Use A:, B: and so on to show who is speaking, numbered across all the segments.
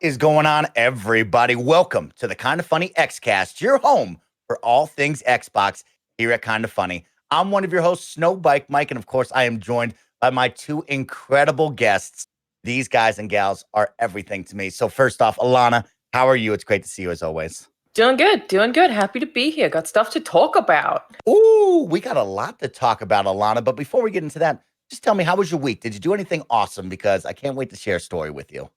A: is going on, everybody? Welcome to the Kind of Funny Xcast, your home for all things Xbox here at Kind of Funny. I'm one of your hosts, SnowBikeMike, and of course, I am joined by my two incredible guests. These guys and gals are everything to me. So first off, Alanah, how are you? It's great to see you as always.
B: Doing good. Happy to be here. Got stuff to talk about.
A: Ooh, we got a lot to talk about, Alanah. But before we get into that, just tell me, how was your week? Did you do anything awesome? Because I can't wait to share a story with you.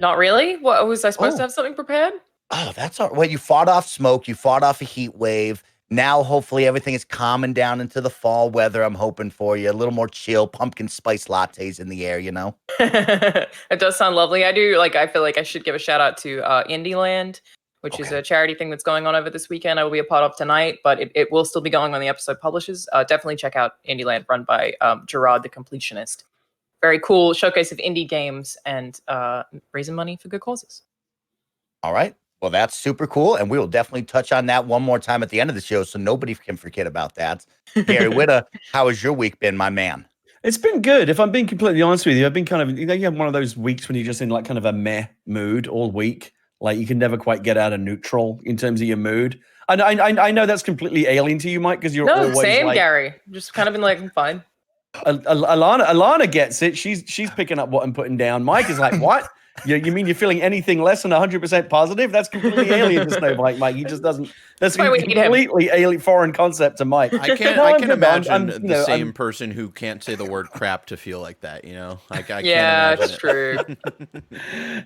B: Not really? What was I supposed to have something prepared?
A: Oh, that's all right. Well, you fought off smoke. You fought off a heat wave. Now, hopefully, everything is calming down into the fall weather. I'm hoping for you. A little more chill, pumpkin spice lattes in the air, you know?
B: It does sound lovely. I feel like I should give a shout out to Indieland, which is a charity thing that's going on over this weekend. I will be a part of tonight, but it will still be going when the episode publishes. Definitely check out Indieland, run by Gerard the Completionist. Very cool showcase of indie games and raising money for good causes.
A: All right. Well, that's super cool. And we will definitely touch on that one more time at the end of the show so nobody can forget about that. Gary Whitta, how has your week been, my man?
C: It's been good. If I'm being completely honest with you, I've been kind of, you have one of those weeks when you're just in like kind of a meh mood all week. Like you can never quite get out of neutral in terms of your mood. I know that's completely alien to you, Mike, because you're always
B: same,
C: like,
B: Gary. Just kind of been like, I'm fine.
C: Alanah gets it. She's picking up what I'm putting down. Mike is like, what? You mean you're feeling anything less than 100% positive? That's completely alien to SnowBike Mike. He just doesn't. That's a completely alien foreign concept to Mike.
D: I can imagine the same person who can't say the word crap to feel like that. You know, I can't imagine
B: it's true.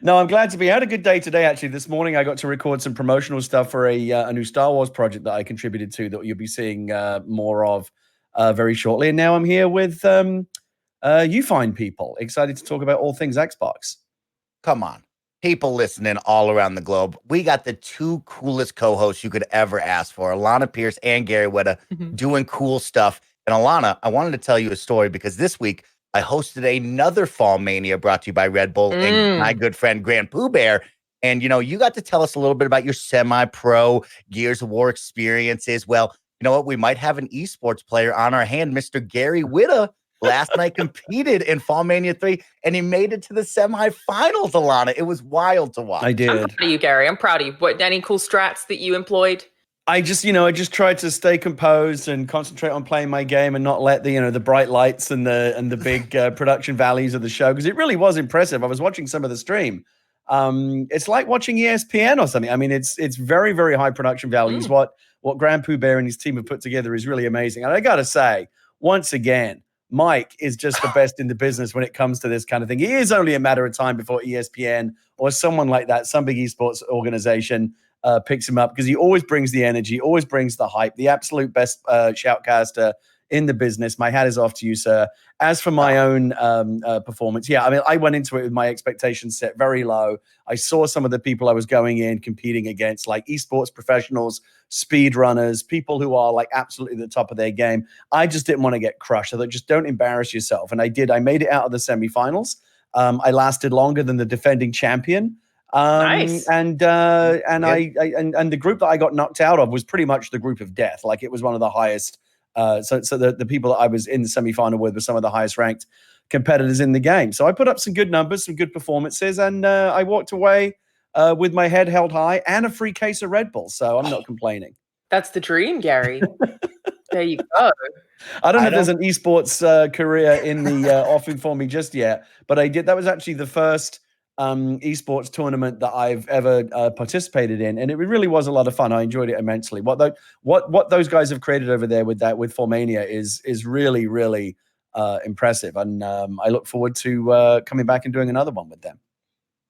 C: No, I'm glad to be. I had a good day today. Actually, this morning I got to record some promotional stuff for a new Star Wars project that I contributed to that you'll be seeing more of very shortly. And now I'm here with you fine people, excited to talk about all things Xbox.
A: Come on. People listening all around the globe. We got the two coolest co-hosts you could ever ask for, Alanah Pearce and Gary Whitta, doing cool stuff. And Alanah, I wanted to tell you a story because this week I hosted another Fall Mania brought to you by Red Bull and my good friend Grand Pooh Bear. And, you know, you got to tell us a little bit about your semi-pro Gears of War experiences. Well, you know what? We might have an esports player on our hand, Mr. Gary Whitta. Last night competed in Fall Mania 3, and he made it to the semifinals, Alanah. It was wild to watch.
C: I did.
B: I'm proud of you, Gary. I'm proud of you. What, any cool strats that you employed?
C: I just tried to stay composed and concentrate on playing my game and not let the bright lights and the big production values of the show, because it really was impressive. I was watching some of the stream. It's like watching ESPN or something. I mean, it's very, very high production values. What Grand Pooh Bear and his team have put together is really amazing. And I got to say, once again, Mike is just the best in the business when it comes to this kind of thing. It is only a matter of time before ESPN or someone like that, some big esports organization, picks him up, because he always brings the energy, always brings the hype, the absolute best shoutcaster in the business. My hat is off to you, sir. As for my own performance, I mean, I went into it with my expectations set very low. I saw some of the people I was going in competing against, like esports professionals, speed runners, people who are like absolutely the top of their game. I just didn't want to get crushed. I thought, just don't embarrass yourself. And I did. I made it out of the semifinals. I lasted longer than the defending champion.
B: Nice.
C: And the group that I got knocked out of was pretty much the group of death. Like, it was one of the highest. So the people that I was in the semifinal with were some of the highest ranked competitors in the game. So I put up some good numbers, some good performances, and I walked away with my head held high and a free case of Red Bull. So I'm not complaining.
B: That's the dream, Gary. There you go.
C: I don't know if there's an esports career in the offing for me just yet, but I did. That was actually the first esports tournament that I've ever participated in, and it really was a lot of fun. I enjoyed it immensely. What those guys have created over there with Formania is really, really impressive, and I look forward to coming back and doing another one with them.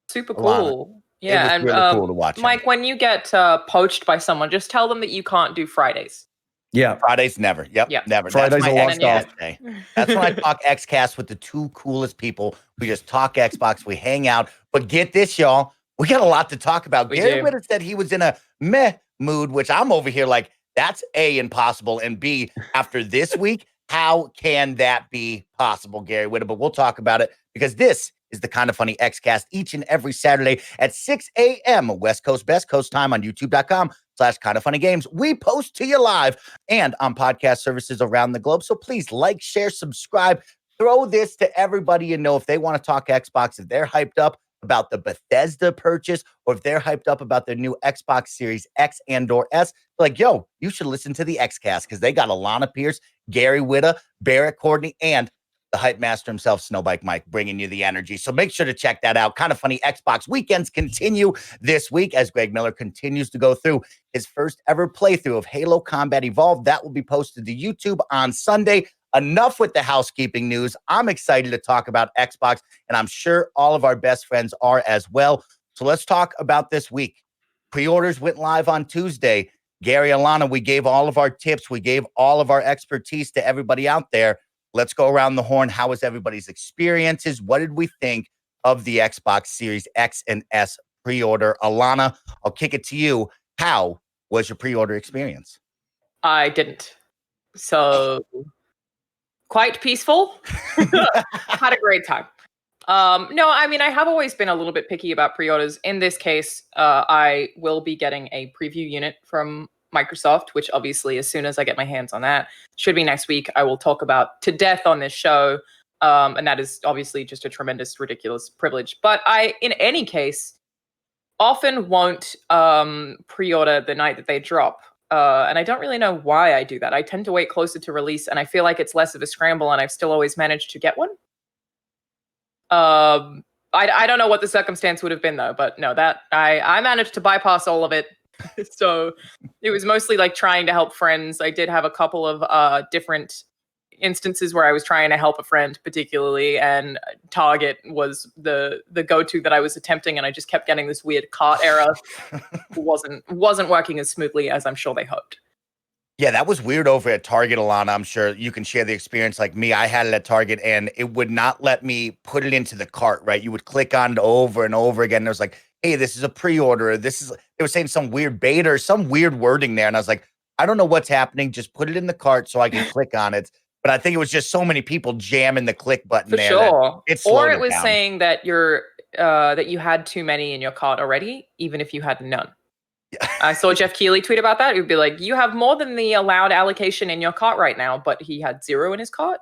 B: Super cool. Yeah, and
A: really cool to watch.
B: Mike, when you get poached by someone, just tell them that you can't do Fridays.
C: Yeah,
A: Fridays never. Yep. Never.
C: Fridays are lost off
A: day. That's when I talk Xcast with the two coolest people. We just talk Xbox. We hang out. But get this, y'all. We got a lot to talk about. Gary Whitta said he was in a meh mood, which I'm over here like, that's A, impossible, and B, after this week, how can that be possible, Gary Whitta? But we'll talk about it, because this is the Kind of Funny Xcast each and every Saturday at 6 a.m. West Coast, Best Coast time on youtube.com/kindoffunnygames. We post to you live and on podcast services around the globe. So please like, share, subscribe, throw this to everybody you know. If they want to talk Xbox, if they're hyped up, about the Bethesda purchase, or if they're hyped up about their new Xbox Series X and/or S, like, yo, you should listen to the Xcast because they got Alanah Pearce, Gary Whitta, Barrett Courtney, and the hype master himself, SnowBikeMike, bringing you the energy. So make sure to check that out. Kind of funny Xbox weekends continue this week as Greg Miller continues to go through his first ever playthrough of Halo Combat Evolved. That will be posted to YouTube on Sunday. Enough with the housekeeping news. I'm excited to talk about Xbox, and I'm sure all of our best friends are as well. So let's talk about this week. Pre-orders went live on Tuesday. Gary, Alanah, we gave all of our tips. We gave all of our expertise to everybody out there. Let's go around the horn. How was everybody's experiences? What did we think of the Xbox Series X and S pre-order? Alanah, I'll kick it to you. How was your pre-order experience?
B: I didn't. So quite peaceful. Had a great time. No, I mean, I have always been a little bit picky about pre-orders. In this case, I will be getting a preview unit from Microsoft, which obviously as soon as I get my hands on that, should be next week, I will talk about to death on this show. And that is obviously just a tremendous, ridiculous privilege. But I, in any case, often won't pre-order the night that they drop. And I don't really know why I do that. I tend to wait closer to release, and I feel like it's less of a scramble, and I've still always managed to get one. I don't know what the circumstance would have been, though, but no, that I managed to bypass all of it. So it was mostly like trying to help friends. I did have a couple of different instances where I was trying to help a friend particularly, and Target was the go-to that I was attempting, and I just kept getting this weird cart error. wasn't working as smoothly as I'm sure they hoped.
A: Yeah, that was weird over at Target, Alanah. I'm sure you can share the experience like me. I had it at Target, and it would not let me put it into the cart, right? You would click on it over and over again. And it was like, hey, this is a pre-order. They were saying some weird beta or some weird wording there. And I was like, I don't know what's happening. Just put it in the cart so I can click on it. But I think it was just so many people jamming the click button
B: For
A: there.
B: sure. Or it was
A: down.
B: saying that that you had too many in your cart already, even if you had none. I saw Jeff Keighley tweet about that. It would be like, you have more than the allowed allocation in your cart right now, but he had 0 in his cart.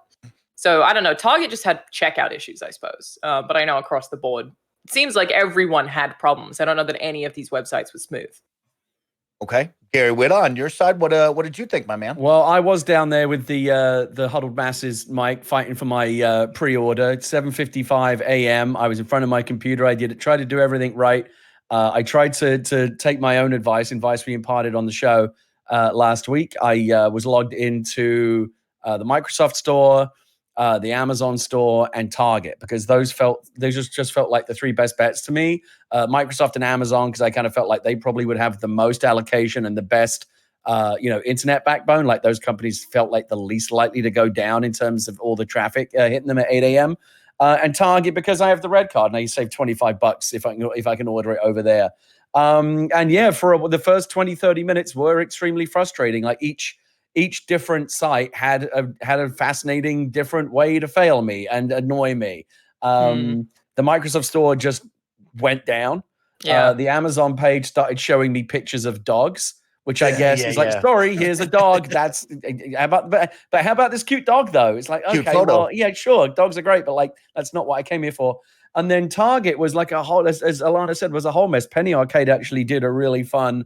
B: So I don't know. Target just had checkout issues, I suppose. But I know across the board, it seems like everyone had problems. I don't know that any of these websites were smooth.
A: Okay. Gary Whitta, on your side, what did you think, my man?
C: Well, I was down there with the huddled masses, Mike, fighting for my pre-order. 7:55 a.m. I was in front of my computer. I tried to do everything right. I tried to take my own advice we imparted on the show last week. I was logged into the Microsoft Store, the Amazon Store, and Target, because those just felt like the 3 best bets to me. Microsoft and Amazon, because I kind of felt like they probably would have the most allocation and the best internet backbone. Like those companies felt like the least likely to go down in terms of all the traffic hitting them at 8 a.m. And Target, because I have the red card, and I save $25 if I can order it over there. And yeah, for the first 20, 30 minutes were extremely frustrating. Like each different site had a fascinating different way to fail me and annoy me. The Microsoft Store just went down.
B: Yeah.
C: The Amazon page started showing me pictures of dogs, which I guess is like, sorry, here's a dog. That's but how about this cute dog though? It's like, okay, well, yeah, sure, dogs are great, but like that's not what I came here for. And then Target was like a whole, as Alanah said, was a whole mess. Penny Arcade actually did a really fun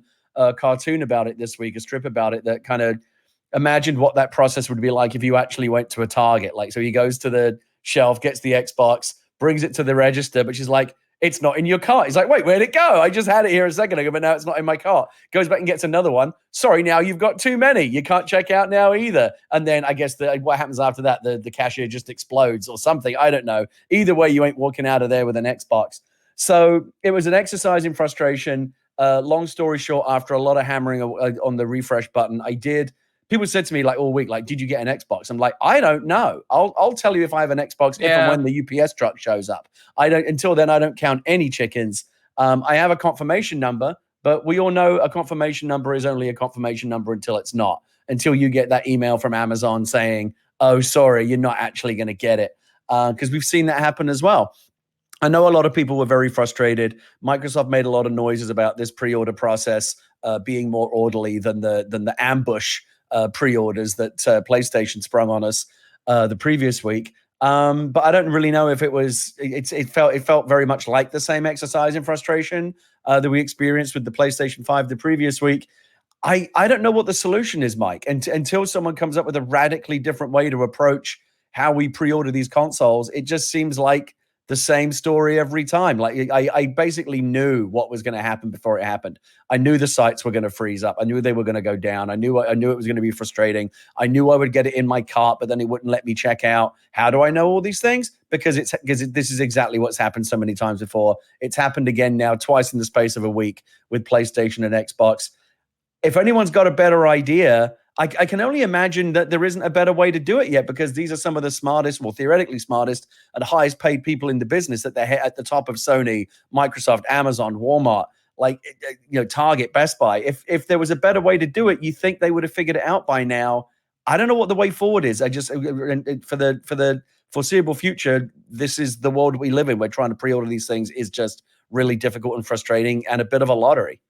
C: cartoon about it this week, a strip about it that kind of imagined what that process would be like if you actually went to a Target. Like, so he goes to the shelf, gets the Xbox, brings it to the register, but she's like, it's not in your cart. He's like, wait, where'd it go? I just had it here a second ago, but now it's not in my cart. Goes back and gets another one. Sorry, now you've got too many. You can't check out now either. And then I guess what happens after that, the cashier just explodes or something. I don't know. Either way, you ain't walking out of there with an Xbox. So it was an exercise in frustration. Long story short, after a lot of hammering on the refresh button, people said to me like all week, like, did you get an Xbox? I'm like, I don't know. I'll tell you if I have an Xbox if and when the UPS truck shows up. Until then, I don't count any chickens. I have a confirmation number, but we all know a confirmation number is only a confirmation number until it's not. Until you get that email from Amazon saying, oh, sorry, you're not actually going to get it. Because we've seen that happen as well. I know a lot of people were very frustrated. Microsoft made a lot of noises about this pre-order process being more orderly than the ambush pre-orders that PlayStation sprung on us the previous week. But I don't really know if it was. It felt very much like the same exercise in frustration that we experienced with the PlayStation 5 the previous week. I don't know what the solution is, Mike, until someone comes up with a radically different way to approach how we pre-order these consoles. It just seems like the same story every time. Like I basically knew what was going to happen before it happened. I knew the sites were going to freeze up. I knew they were going to go down. I knew it was going to be frustrating. I knew I would get it in my cart, but then it wouldn't let me check out. How do I know all these things? Because this is exactly what's happened so many times before. It's happened again now, twice in the space of a week with PlayStation and Xbox. If anyone's got a better idea, I can only imagine that there isn't a better way to do it yet, because these are some of the smartest, well, theoretically smartest and highest paid people in the business, that they're at the top of Sony, Microsoft, Amazon, Walmart, Target, Best Buy. If there was a better way to do it, you think they would have figured it out by now. I don't know what the way forward is. For the foreseeable future, this is the world we live in. We're trying to pre-order these things is just really difficult and frustrating and a bit of a lottery.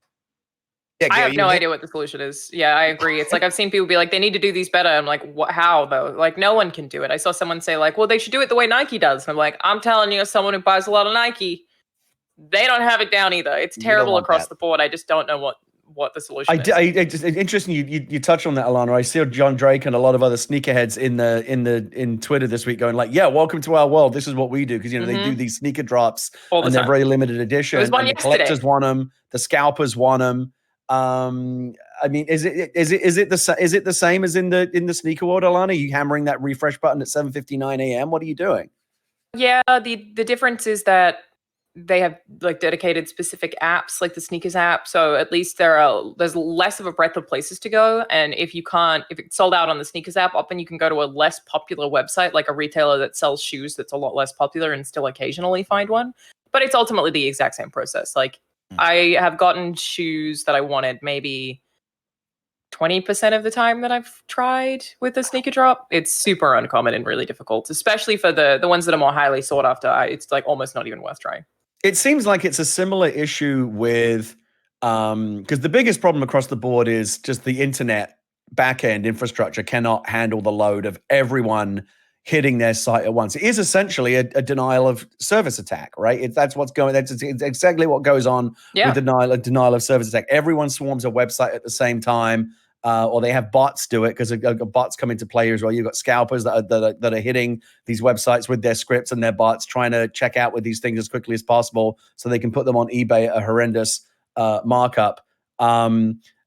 B: Yeah, Gary, I have no idea what the solution is. Yeah, I agree. It's like I've seen people be like, they need to do these better. I'm like, how though? Like, no one can do it. I saw someone say like, well, they should do it the way Nike does. And I'm like, I'm telling you, as someone who buys a lot of Nike, they don't have it down either. It's terrible across the board. I just don't know what the solution is.
C: It's interesting you touch on that, Alanah. I see John Drake and a lot of other sneakerheads in Twitter this week going like, yeah, welcome to our world. This is what we do, because they do these sneaker drops and they're very limited edition.
B: And the
C: collectors want them, the scalpers want them. I mean, is it the same as in the sneaker world, Alanah? Are you hammering that refresh button at 7:59 a.m.? What are you doing?
B: Yeah, the difference is that they have like dedicated specific apps, like the sneakers app. So at least there's less of a breadth of places to go. And if it's sold out on the sneakers app, often you can go to a less popular website, like a retailer that sells shoes that's a lot less popular, and still occasionally find one. But it's ultimately the exact same process. Like, I have gotten shoes that I wanted maybe 20% of the time that I've tried with the sneaker drop. It's super uncommon and really difficult, especially for the ones that are more highly sought after. It's like almost not even worth trying.
C: It seems like it's a similar issue with, because the biggest problem across the board is just the internet backend infrastructure cannot handle the load of everyone hitting their site at once. It is essentially a denial of service attack, right? That's exactly what goes on with denial of service attack. Everyone swarms a website at the same time, or they have bots do it, because bots come into play as well. You've got scalpers that are hitting these websites with their scripts and their bots, trying to check out with these things as quickly as possible so they can put them on eBay at a horrendous markup.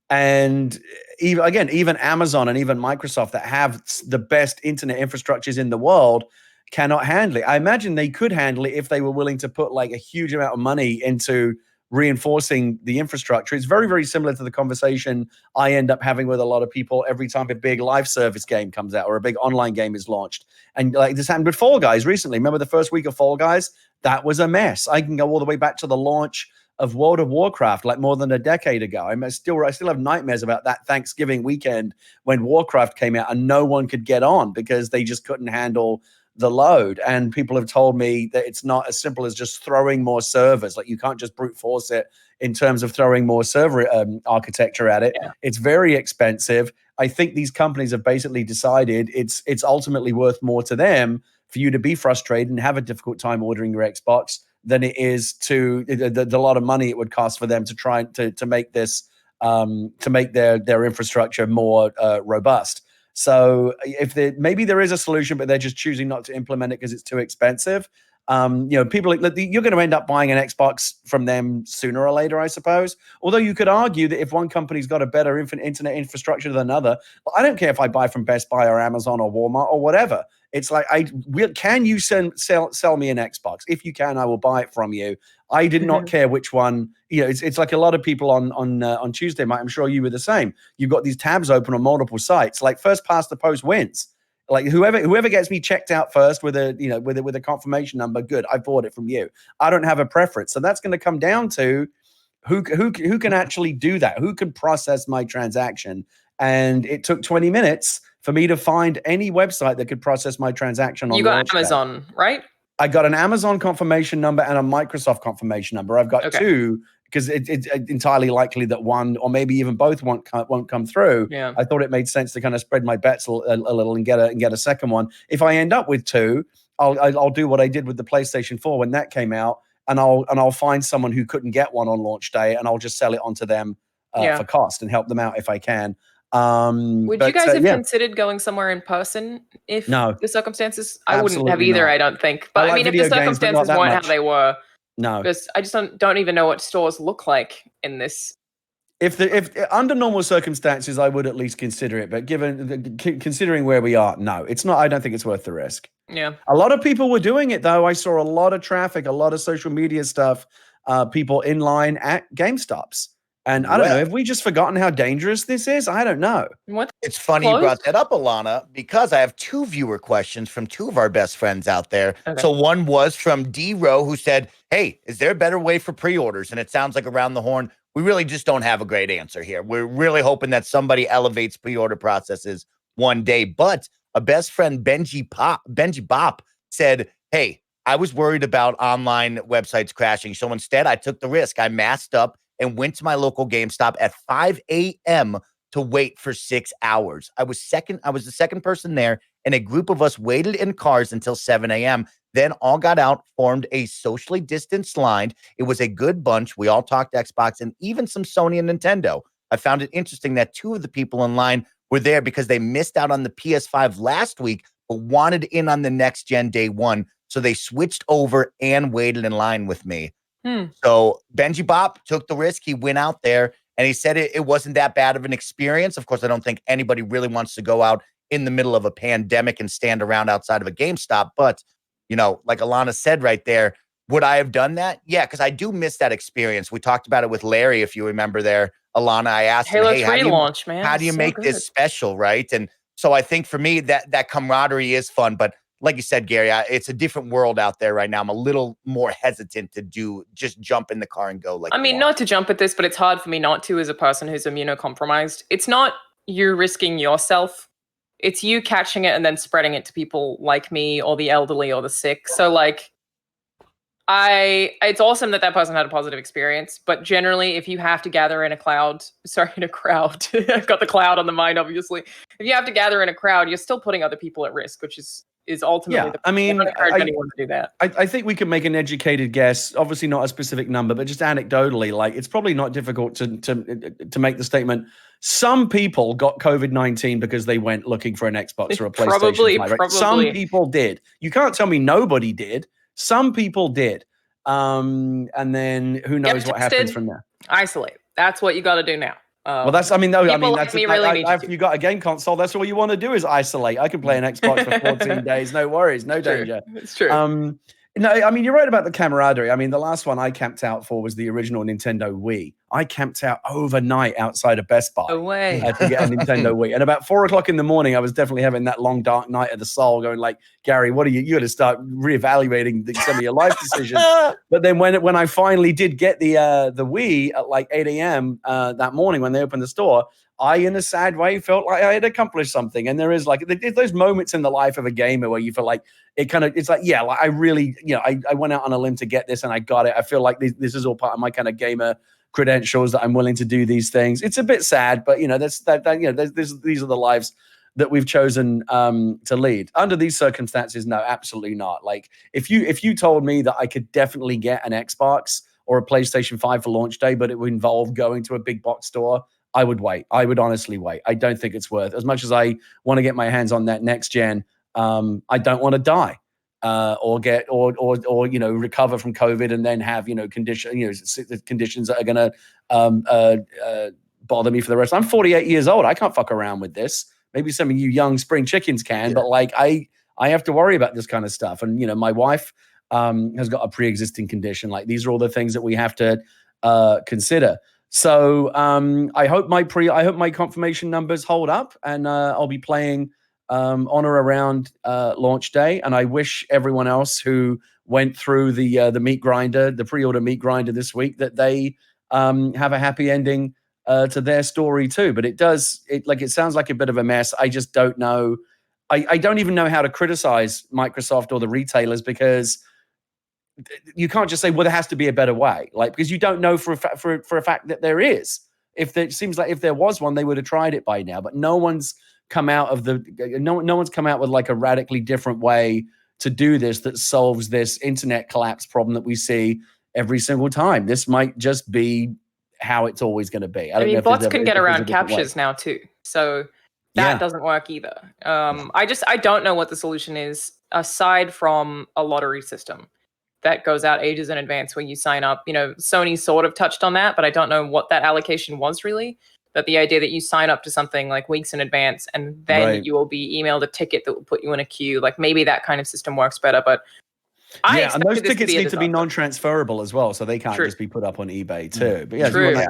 C: And even Amazon and even Microsoft, that have the best internet infrastructures in the world, cannot handle it. I imagine they could handle it if they were willing to put like a huge amount of money into reinforcing the infrastructure. It's very, very similar to the conversation I end up having with a lot of people every time a big live service game comes out or a big online game is launched. And like this happened with Fall Guys recently. Remember the first week of Fall Guys? That was a mess. I can go all the way back to the launch of World of Warcraft, like more than a decade ago. I still have nightmares about that Thanksgiving weekend when Warcraft came out and no one could get on because they just couldn't handle the load. And people have told me that it's not as simple as just throwing more servers. Like, you can't just brute force it in terms of throwing more server architecture at it. Yeah. It's very expensive. I think these companies have basically decided it's ultimately worth more to them for you to be frustrated and have a difficult time ordering your Xbox than it is to the lot of money it would cost for them to try to make this to make their infrastructure more robust. So maybe there is a solution, but they're just choosing not to implement it because it's too expensive. People, you're going to end up buying an Xbox from them sooner or later, I suppose. Although you could argue that if one company's got a better internet infrastructure than another, well, I don't care if I buy from Best Buy or Amazon or Walmart or whatever. It's like, can you sell me an Xbox? If you can, I will buy it from you. I did not care which one. It's like a lot of people on Tuesday, Mike, I'm sure you were the same. You've got these tabs open on multiple sites. Like, first past the post wins. Like, whoever gets me checked out first with a confirmation number, good, I bought it from you. I don't have a preference. So that's going to come down to who can actually do that? Who can process my transaction? And it took 20 minutes for me to find any website that could process my transaction. You got
B: Amazon, right?
C: I got an Amazon confirmation number and a Microsoft confirmation number. I've got two, because it's entirely likely that one or maybe even both won't come through.
B: Yeah.
C: I thought it made sense to kind of spread my bets a little and get a second one. If I end up with two, I'll do what I did with the PlayStation 4 when that came out, and I'll find someone who couldn't get one on launch day, and I'll just sell it onto them for cost and help them out if I can.
B: Would you guys have considered going somewhere in person if the circumstances? I wouldn't have either. Not. I don't think. But I mean, if the circumstances weren't how they were, because I just don't even know what stores look like in this.
C: If under normal circumstances, I would at least consider it. But considering where we are, no, it's not. I don't think it's worth the risk.
B: Yeah.
C: A lot of people were doing it though. I saw a lot of traffic, a lot of social media stuff, people in line at GameStops. And I don't know, have we just forgotten how dangerous this is? I don't know.
A: It's funny you brought that up, Alanah, because I have 2 viewer questions from 2 of our best friends out there. Okay. So one was from D-Row, who said, hey, is there a better way for pre-orders? And it sounds like around the horn, we really just don't have a great answer here. We're really hoping that somebody elevates pre-order processes one day. But a best friend, Benji-Bop, said, hey, I was worried about online websites crashing. So instead, I took the risk. I masked up and went to my local GameStop at 5 a.m. to wait for 6 hours. I was the second person there, and a group of us waited in cars until 7 a.m. Then all got out, formed a socially distanced line. It was a good bunch. We all talked Xbox and even some Sony and Nintendo. I found it interesting that 2 of the people in line were there because they missed out on the PS5 last week, but wanted in on the next gen day one. So they switched over and waited in line with me. So Benji-Bop took the risk. He went out there and he said it wasn't that bad of an experience. Of course, I don't think anybody really wants to go out in the middle of a pandemic and stand around outside of a GameStop. But, like Alanah said right there, would I have done that? Yeah, because I do miss that experience. We talked about it with Larry, if you remember there. Alanah, I asked him, hey, how do you make this special, right? And so I think for me, that camaraderie is fun. But like you said, Gary, it's a different world out there right now. I'm a little more hesitant to just jump in the car and go.
B: Not to jump at this, but it's hard for me not to as a person who's immunocompromised. It's not you risking yourself. It's you catching it and then spreading it to people like me or the elderly or the sick. So it's awesome that person had a positive experience, but generally if you have to gather in a crowd, I've got the cloud on the mind, obviously. If you have to gather in a crowd, you're still putting other people at risk, which is ultimately
C: I don't
B: encourage anyone to do that.
C: I think we can make an educated guess, obviously not a specific number, but just anecdotally, it's probably not difficult to make the statement. Some people got COVID-19 because they went looking for an Xbox or a PlayStation 5. Right? Some people did. You can't tell me nobody did. Some people did. And then who knows what happens from there.
B: Isolate. That's what you got to do now.
C: You got a game console. That's all you want to do is isolate. I can play an Xbox for 14 days. No worries. No danger.
B: It's true.
C: You're right about the camaraderie. The last one I camped out for was the original Nintendo Wii. I camped out overnight outside of Best Buy to get a Nintendo Wii. And about 4:00 in the morning, I was definitely having that long, dark night of the soul going Gary, what are you got to start reevaluating some of your life decisions. But then when I finally did get the Wii at 8 a.m. That morning when they opened the store, I, in a sad way, felt like I had accomplished something. And there is those moments in the life of a gamer where you feel like I really, I went out on a limb to get this and I got it. I feel like this is all part of my kind of gamer credentials that I'm willing to do these things. It's a bit sad, but these are the lives that we've chosen to lead. Under these circumstances, no, absolutely not. If you told me that I could definitely get an Xbox or a PlayStation 5 for launch day, but it would involve going to a big box store, I would wait. I would honestly wait. I don't think it's worth, as much as I want to get my hands on that next gen. I don't want to die or recover from COVID and then have conditions that are going to bother me for the rest. I'm 48 years old. I can't fuck around with this. Maybe some of you young spring chickens can, but I have to worry about this kind of stuff. And my wife has got a pre-existing condition. These are all the things that we have to consider. So I hope my confirmation numbers hold up, and I'll be playing on or around launch day. And I wish everyone else who went through the meat grinder, the pre-order meat grinder this week, that they have a happy ending to their story too. But it sounds like a bit of a mess. I just don't know. I don't even know how to criticize Microsoft or the retailers, because you can't just say, well, there has to be a better way, because you don't know for a fact that there is. It seems like if there was one, they would have tried it by now. But no one's come out with a radically different way to do this that solves this internet collapse problem that we see every single time. This might just be how it's always going to be.
B: I mean, bots can get around captures now too, so that doesn't work either. I don't know what the solution is aside from a lottery system that goes out ages in advance when you sign up. You know, Sony sort of touched on that, but I don't know what that allocation was really. That the idea that you sign up to something like weeks in advance and then you will be emailed a ticket that will put you in a queue. Like maybe that kind of system works better, but
C: and those tickets need to be non-transferable as well, so they can't just be put up on eBay too. But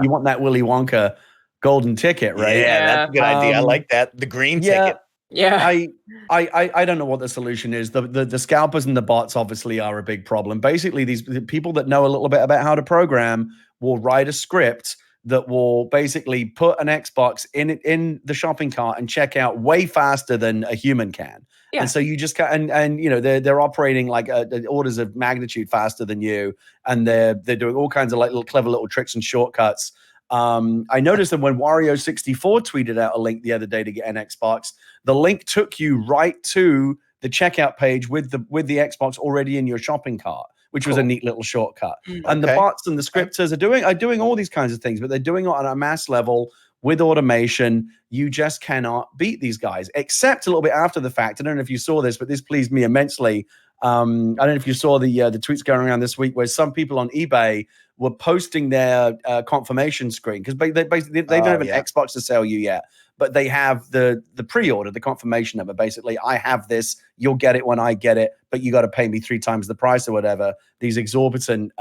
C: you want that Willy Wonka golden ticket, right?
A: Yeah, that's a good idea. I like that. The green ticket.
B: Yeah.
C: I don't know what the solution is. The scalpers and the bots obviously are a big problem. Basically, these people that know a little bit about how to program will write a script that will basically put an Xbox in the shopping cart and check out way faster than a human can. Yeah. And so you just and you know they're operating like orders of magnitude faster than you, and they're doing all kinds of like little clever little tricks and shortcuts. I noticed that when Wario64 tweeted out a link the other day to get an Xbox, the link took you right to the checkout page with the Xbox already in your shopping cart, which was a neat little shortcut. And the bots and the scripters are doing all these kinds of things, but they're doing it on a mass level with automation. You just cannot beat these guys, except a little bit after the fact. I don't know if you saw this, but this pleased me immensely. I don't know if you saw the tweets going around this week where some people on eBay were posting their confirmation screen because they don't have an Xbox to sell you yet, but they have the pre-order, the confirmation number. Basically, I have this, you'll get it when I get it, but you got to pay me 3 times the price or whatever. These exorbitant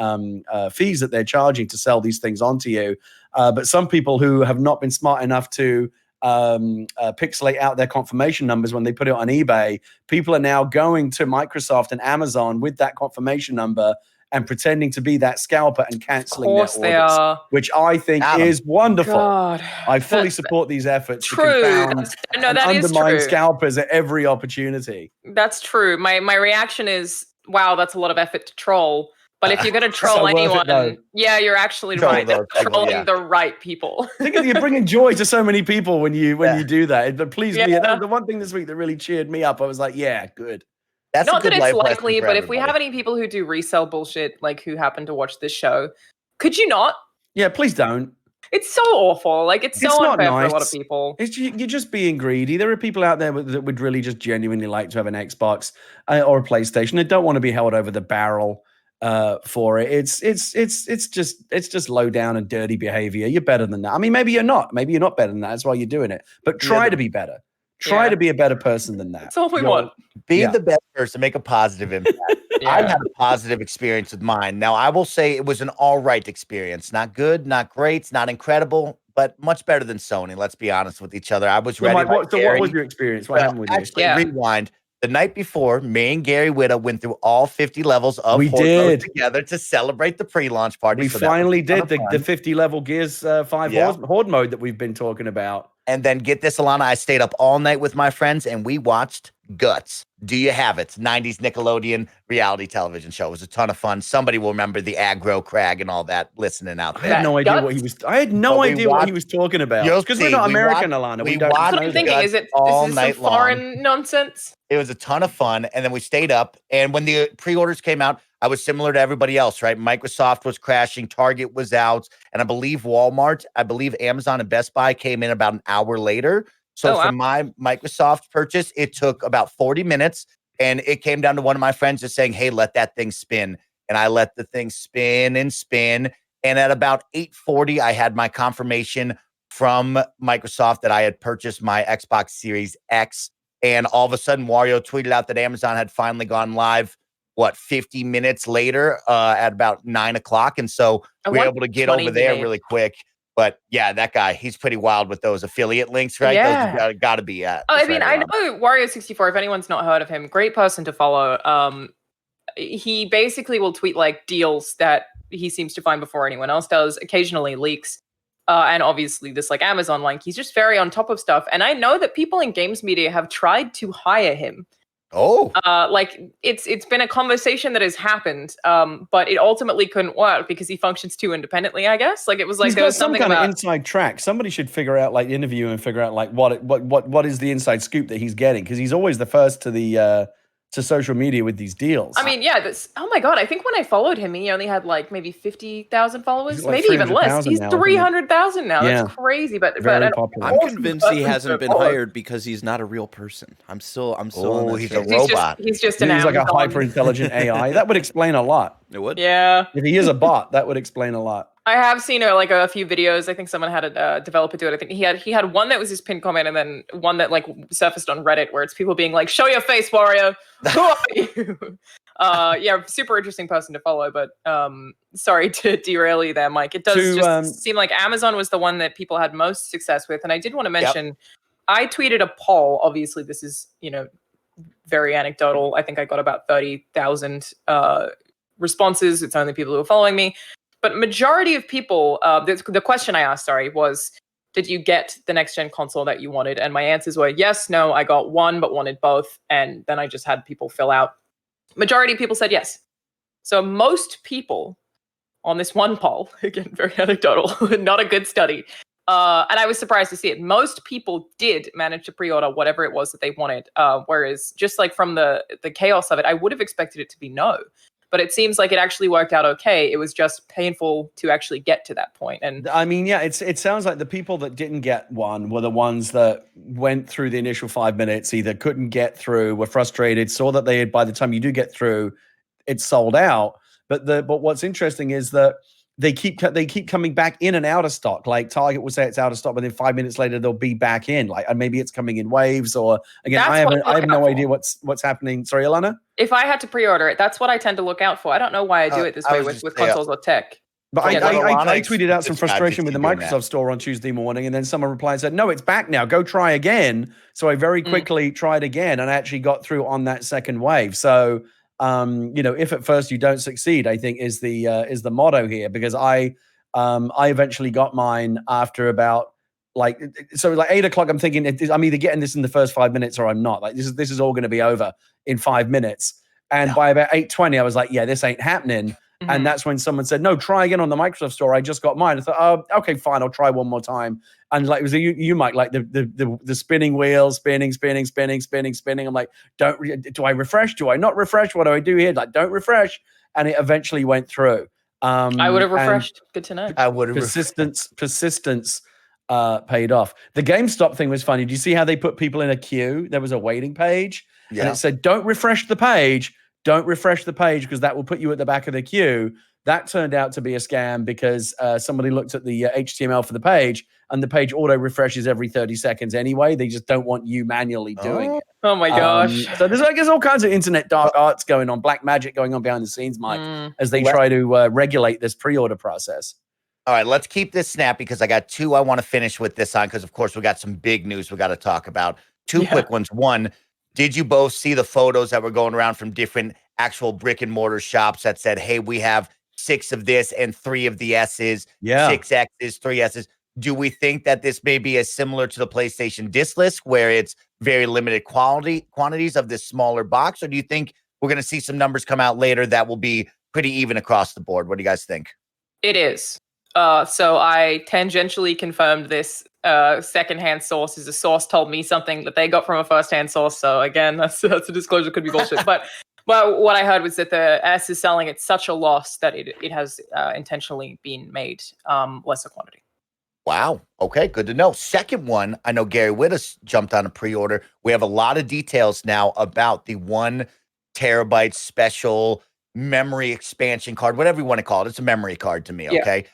C: fees that they're charging to sell these things onto you. But some people who have not been smart enough to pixelate out their confirmation numbers when they put it on eBay, people are now going to Microsoft and Amazon with that confirmation number and pretending to be that scalper and canceling their orders, which I think is wonderful. God, I fully support these efforts to confound and undermine scalpers at every opportunity.
B: That's true. My reaction is, wow, that's a lot of effort to troll. But if you're going to troll anyone, you're actually right. Trolling the right people.
C: You're bringing joy to so many people when you do that. It pleased me. The one thing this week that really cheered me up, I was like, yeah, good.
A: That's
B: not that it's likely, but
A: everybody.
B: If we have any people who do resell bullshit, like who happen to watch this show, could you not?
C: Yeah, please don't.
B: It's so awful. Like it's so unfair for a lot of people.
C: You're just being greedy. There are people out there that would really just genuinely like to have an Xbox or a PlayStation. They don't want to be held over the barrel for it. It's just low down and dirty behavior. You're better than that. I mean, maybe you're not. Maybe you're not better than that. That's why you're doing it. But try to be better. Try to be a better person than that.
B: That's all we want.
A: Be the best person, make a positive impact. I've had a positive experience with mine. Now, I will say it was an all right experience. Not good, not great, not incredible, but much better than Sony. Let's be honest with each other. I was ready.
C: Mike, what was your experience? What happened with you?
A: Actually, rewind. The night before, me and Gary Whitta went through all 50 levels of Horde together to celebrate the pre-launch party.
C: We finally did the 50-level Gears 5 Horde mode that we've been talking about.
A: And then get this, Alanah, I stayed up all night with my friends and we watched Guts. Do You Have It? 90s Nickelodeon reality television show. It was a ton of fun. Somebody will remember the aggro crag and all that listening out there.
C: I had no idea what he was. I had no idea what he was talking about. Because we're not American, Alanah. We don't know.
B: I'm thinking, is this some foreign nonsense?
A: It was a ton of fun. And then we stayed up. And when the pre-orders came out, I was similar to everybody else, right? Microsoft was crashing. Target was out. And I believe Walmart, Amazon and Best Buy came in about an hour later. So for my Microsoft purchase, it took about 40 minutes. And it came down to one of my friends just saying, hey, let that thing spin. And I let the thing spin and spin. And at about 8:40, I had my confirmation from Microsoft that I had purchased my Xbox Series X. And all of a sudden, Wario tweeted out that Amazon had finally gone live, 50 minutes later at about 9 o'clock. And so we were able to get over there really quick. But yeah, that guy, he's pretty wild with those affiliate links, right?
B: Yeah.
A: Those got to be at.
B: I mean, I know Wario64, if anyone's not heard of him, great person to follow. He basically will tweet like deals that he seems to find before anyone else does, occasionally leaks. And obviously this like Amazon link, he's just very on top of stuff. And I know that people in games media have tried to hire him.
A: Oh,
B: like it's been a conversation that has happened, but it ultimately couldn't work because he functions too independently, I guess. Like it was like there was
C: some
B: something
C: kind
B: about
C: of inside track. Somebody should figure out, like, interview and figure out like what is the inside scoop that he's getting, because he's always the first to the to social media with these deals.
B: I mean, yeah. Oh my god! I think when I followed him, he only had like maybe 50,000 followers,
C: Like
B: maybe even less. He's
C: now,
B: 300,000 now.
C: Yeah.
B: That's crazy. But
C: Very popular.
D: I'm convinced he hasn't been hired because he's not a real person. I'm still on that
A: he's
D: train.
A: a robot.
B: He's just an
C: He's like a
B: Amazon.
C: hyper intelligent AI. That would explain a lot.
D: It would.
B: Yeah.
C: If he is a bot, that would explain a lot.
B: I have seen like a few videos. I think someone had a developer do it. I think he had one that was his pinned comment, and then one that like surfaced on Reddit where it's people being like, "Show your face, Wario. Who are you?" Yeah, super interesting person to follow. But sorry to derail you there, Mike. It does seem like Amazon was the one that people had most success with. And I did want to mention, I tweeted a poll. Obviously, this is very anecdotal. I think I got about 30,000 responses. It's only people who are following me. But majority of people, the question I asked, was, did you get the next-gen console that you wanted? And my answers were yes, no, I got one, but wanted both. And then I just had people fill out. Majority of people said yes. So most people on this one poll, again, very anecdotal, not a good study. And I was surprised to see it. Most people did manage to pre-order whatever it was that they wanted. Whereas just like from the chaos of it, I would have expected it to be no. But it seems like it actually worked out okay. It was just painful to actually get to that point. And
C: I mean, yeah, it sounds like the people that didn't get one were the ones that went through the initial 5 minutes, either couldn't get through, were frustrated, saw that they had, by the time you do get through, it's sold out. But what's interesting is that they keep coming back in and out of stock. Like Target will say it's out of stock, but then 5 minutes later they'll be back in. Like, and maybe it's coming in waves, or again, I have no idea what's happening. Sorry, Alanah?
B: If I had to pre-order it, that's what I tend to look out for. I don't know why I do it this way with consoles or tech.
C: But I tweeted out some frustration with the Microsoft Store on Tuesday morning, and then someone replied and said, "No, it's back now. Go try again." So I very quickly tried again, and I actually got through on that second wave. So if at first you don't succeed, I think is the motto here, because I eventually got mine after about like 8 o'clock. I'm thinking I'm either getting this in the first 5 minutes or I'm not. Like this is all going to be over in 5 minutes. And by about 8:20, I was like, yeah, this ain't happening. Mm-hmm. And that's when someone said, no, try again on the Microsoft Store. I just got mine. I thought, oh, okay, fine, I'll try one more time. And like it was you Mike, like the spinning wheel, spinning. I'm like, do I refresh? Do I not refresh? What do I do here? Like, don't refresh. And it eventually went through.
B: I would have refreshed. Good to know.
C: I would have persistence paid off. The GameStop thing was funny. Do you see how they put people in a queue? There was a waiting page, and it said, "Don't refresh the page. Don't refresh the page because that will put you at the back of the queue." That turned out to be a scam because somebody looked at the HTML for the page, and the page auto refreshes every 30 seconds anyway. They just don't want you manually doing it.
B: Oh my gosh.
C: So there's, I guess, all kinds of internet dark arts going on, black magic going on behind the scenes, Mike, as they try to regulate this pre-order process.
A: All right, let's keep this snappy because I got two I want to finish with this on because, of course, we got some big news we got to talk about. Two quick ones. One, did you both see the photos that were going around from different actual brick and mortar shops that said, hey, we have 6 of this and 3 of the S's, 6 X's, 3 S's? Do we think that this may be as similar to the PlayStation disc list where it's very limited quantities of this smaller box? Or do you think we're going to see some numbers come out later that will be pretty even across the board? What do you guys think?
B: It is. So I tangentially confirmed this secondhand source is a source told me something that they got from a firsthand source. So again, that's a disclosure, could be bullshit. But what I heard was that the S is selling at such a loss that it has intentionally been made lesser quantity.
A: Wow. Okay, good to know. Second one, I know Gary Whitta jumped on a pre-order. We have a lot of details now about the 1 terabyte special memory expansion card, whatever you want to call it. It's a memory card to me, okay?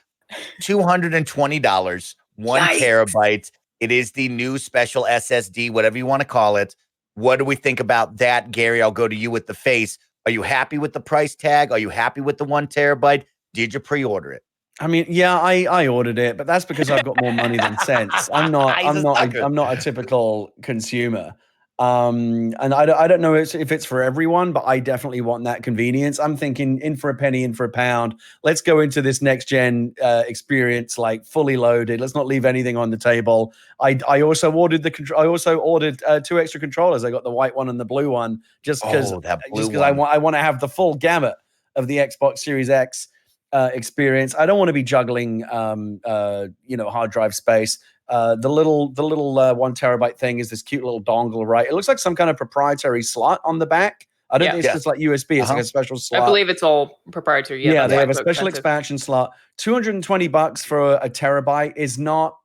A: $220, 1 terabyte. It is the new special SSD, whatever you want to call it. What do we think about that? Gary, I'll go to you with the face. Are you happy with the price tag? Are you happy with the 1 terabyte? Did you pre-order it?
C: I mean, yeah, I ordered it, but that's because I've got more money than sense. I'm not a typical consumer. And I don't know if it's for everyone, but I definitely want that convenience. I'm thinking in for a penny, in for a pound. Let's go into this next gen experience like fully loaded. Let's not leave anything on the table. I also ordered 2 extra controllers. I got the white one and the blue one just because I want to have the full gamut of the Xbox Series X experience. I don't want to be juggling hard drive space. The little 1 terabyte thing is this cute little dongle, right? It looks like some kind of proprietary slot on the back. I don't think it's just like USB. It's like a special slot.
B: I believe it's all proprietary.
C: Yeah, they have a special expansion slot. $220 for a terabyte is not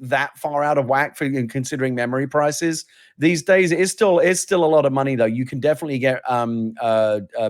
C: that far out of whack for considering memory prices these days. It's still a lot of money though. You can definitely get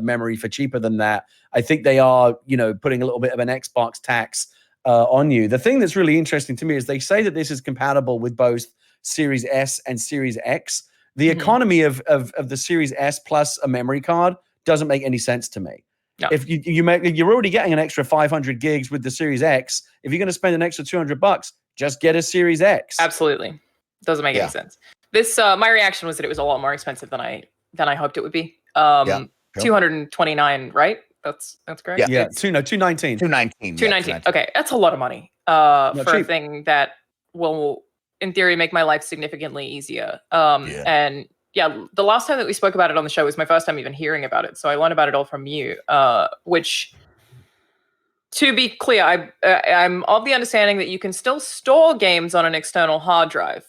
C: memory for cheaper than that. I think they are, putting a little bit of an Xbox tax on you. The thing that's really interesting to me is they say that this is compatible with both Series S and Series X. The economy of the Series S plus a memory card doesn't make any sense to me. No. If you're already getting an extra 500 gigs with the Series X, if you're going to spend an extra $200, just get a Series X.
B: Absolutely, doesn't make any sense. This my reaction was that it was a lot more expensive than I hoped it would be. 229, right? That's correct.
C: Yeah, 219.
B: 219. Okay, that's a lot of money for cheap. A thing that will, in theory, make my life significantly easier. And the last time that we spoke about it on the show was my first time even hearing about it. So I learned about it all from you, which, to be clear, I'm of the understanding that you can still store games on an external hard drive.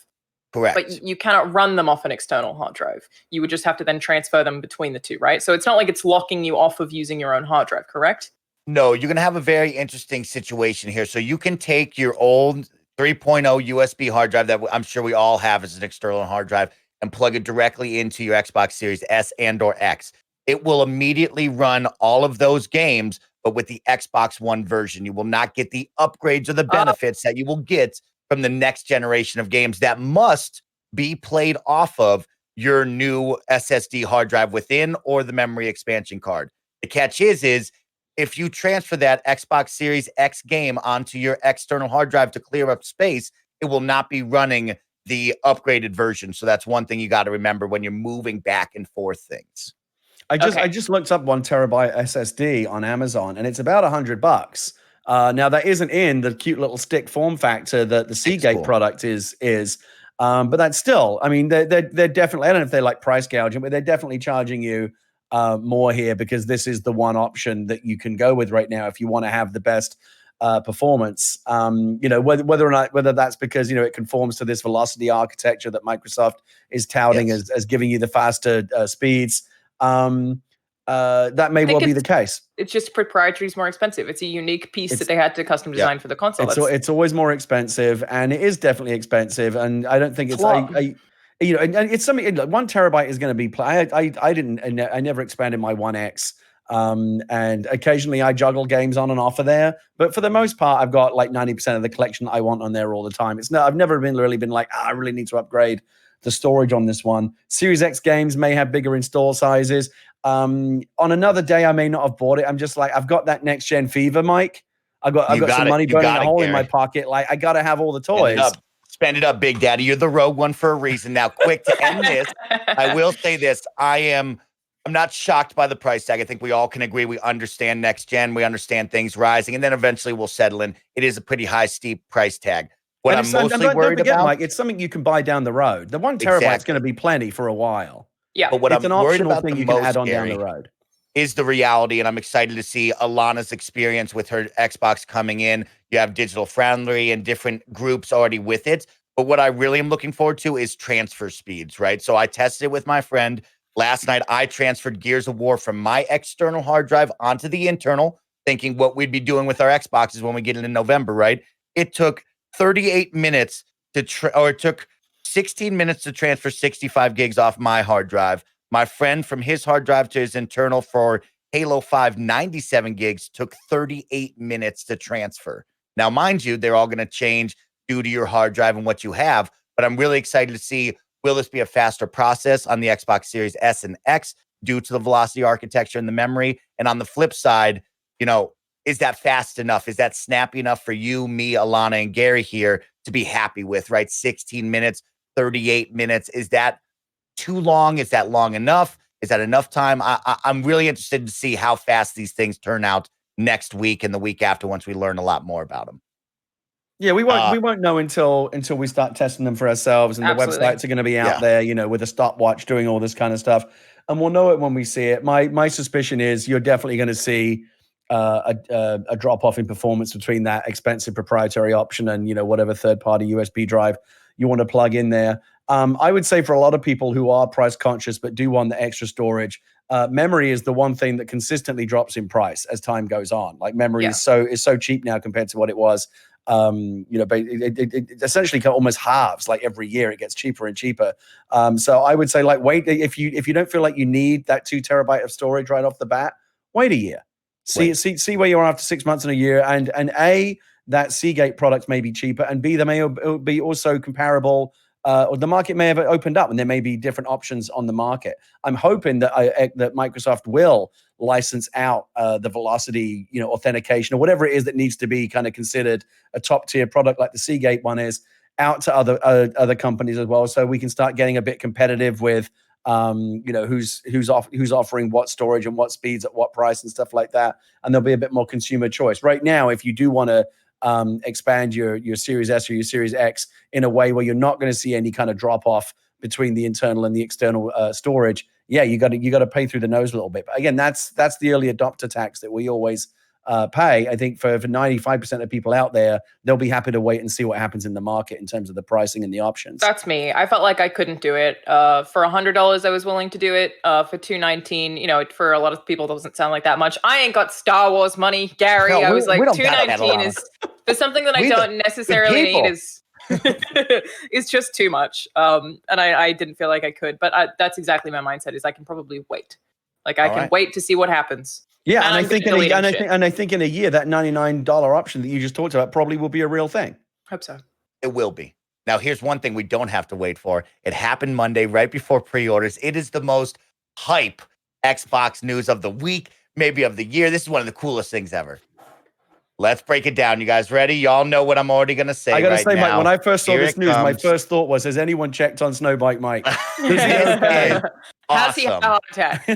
A: Correct.
B: But you cannot run them off an external hard drive. You would just have to then transfer them between the two, right? So it's not like it's locking you off of using your own hard drive, correct?
A: No, you're going to have a very interesting situation here. So you can take your old 3.0 USB hard drive that I'm sure we all have as an external hard drive and plug it directly into your Xbox Series S and or X. It will immediately run all of those games, but with the Xbox One version. You will not get the upgrades or the benefits that you will get from the next generation of games that must be played off of your new SSD hard drive within or the memory expansion card. The catch is if you transfer that Xbox Series X game onto your external hard drive to clear up space, it will not be running the upgraded version. So that's one thing you got to remember when you're moving back and forth things.
C: I just looked up 1 terabyte SSD on Amazon, and it's about $100. Now that isn't in the cute little stick form factor that the Seagate product is, but that's still. I mean, they're definitely. I don't know if they're like price gouging, but they're definitely charging you more here because this is the one option that you can go with right now if you want to have the best performance. Whether that's because it conforms to this velocity architecture that Microsoft is touting as giving you the faster speeds. That may well be the case.
B: It's just proprietary is more expensive. It's a unique piece that they had to custom design for the console.
C: It's always more expensive, and it is definitely expensive. And I don't think it's and it's something. 1 terabyte is going to be. I never expanded my 1X. And occasionally I juggle games on and off of there, but for the most part, I've got like 90% of the collection I want on there all the time. I've never really been like, I really need to upgrade the storage on this one. Series X games may have bigger install sizes. On another day, I may not have bought it. I'm just like, I've got that next gen fever, Mike. I've got some money burning a hole in my pocket. Like, I got to have all the toys.
A: Spend it up, Big Daddy. You're the rogue one for a reason. Now, quick to end this, I will say this. I'm not shocked by the price tag. I think we all can agree. We understand next gen. We understand things rising, and then eventually we'll settle in. It is a pretty high, steep price tag. What I'm mostly worried about,
C: Mike, it's something you can buy down the road. The 1 terabyte is going to be plenty for a while.
B: Yeah,
A: but what
C: it's
A: I'm
C: an
A: worried
C: optional
A: about
C: thing
A: the
C: you can
A: most,
C: add on
A: Gary,
C: down the road.
A: Is the reality, and I'm excited to see Alanah's experience with her Xbox coming in. You have Digital Foundry and different groups already with it. But what I really am looking forward to is transfer speeds, right? So I tested it with my friend. Last night, I transferred Gears of War from my external hard drive onto the internal, thinking what we'd be doing with our Xboxes when we get into November, right? It took 38 minutes it took 16 minutes to transfer 65 gigs off my hard drive. My friend from his hard drive to his internal for Halo 5 97 gigs took 38 minutes to transfer. Now, mind you, they're all going to change due to your hard drive and what you have, but I'm really excited to see, will this be a faster process on the Xbox Series S and X due to the velocity architecture and the memory? And on the flip side, is that fast enough? Is that snappy enough for you, me, Alanah, and Gary here to be happy with, right? 16 minutes, 38 minutes. Is that too long? Is that long enough? Is that enough time? I'm really interested to see how fast these things turn out next week and the week after once we learn a lot more about them.
C: Yeah, we won't know until we start testing them for ourselves, and
B: Absolutely.
C: The websites are going to be out there, with a stopwatch doing all this kind of stuff, and we'll know it when we see it. My suspicion is you're definitely going to see a drop off in performance between that expensive proprietary option and whatever third party USB drive you want to plug in there. I would say for a lot of people who are price conscious but do want the extra storage, memory is the one thing that consistently drops in price as time goes on. Like memory is so cheap now compared to what it was. But it essentially almost halves. Like every year, it gets cheaper and cheaper. So I would say, like, wait, if you don't feel like you need that 2 terabyte of storage right off the bat, wait a year. See where you are after 6 months and a year, and A, that Seagate product may be cheaper, and B, they may be also comparable. Or the market may have opened up, and there may be different options on the market. I'm hoping that that Microsoft will license out the Velocity, authentication or whatever it is that needs to be kind of considered a top tier product, like the Seagate one is, out to other companies as well, so we can start getting a bit competitive with, who's offering what storage and what speeds at what price and stuff like that, and there'll be a bit more consumer choice. Right now, if you do want to expand your Series S or your Series X in a way where you're not going to see any kind of drop off between the internal and the external storage, you got to pay through the nose a little bit. But again, that's the early adopter tax that we always pay. I think for 95% of people out there, they'll be happy to wait and see what happens in the market in terms of the pricing and the options.
B: That's me. I felt like I couldn't do it. For $100, I was willing to do it. For $219, for a lot of people, it doesn't sound like that much. I ain't got Star Wars money, Gary. I was like, $219 is for something that I don't necessarily need is just too much. And I didn't feel like I could. But that's exactly my mindset. Is I can probably wait. Like I can wait to see what happens.
C: Yeah, and I think in a year, that $99 option that you just talked about probably will be a real thing.
B: Hope so.
A: It will be. Now, here's one thing we don't have to wait for. It happened Monday, right before pre-orders. It is the most hype Xbox news of the week, maybe of the year. This is one of the coolest things ever. Let's break it down. You guys ready? Y'all know what I'm already going to say.
C: I got to say,
A: now.
C: Mike, when I first saw this news, my first thought was, has anyone checked on SnowBikeMike?
B: Has he had a heart attack?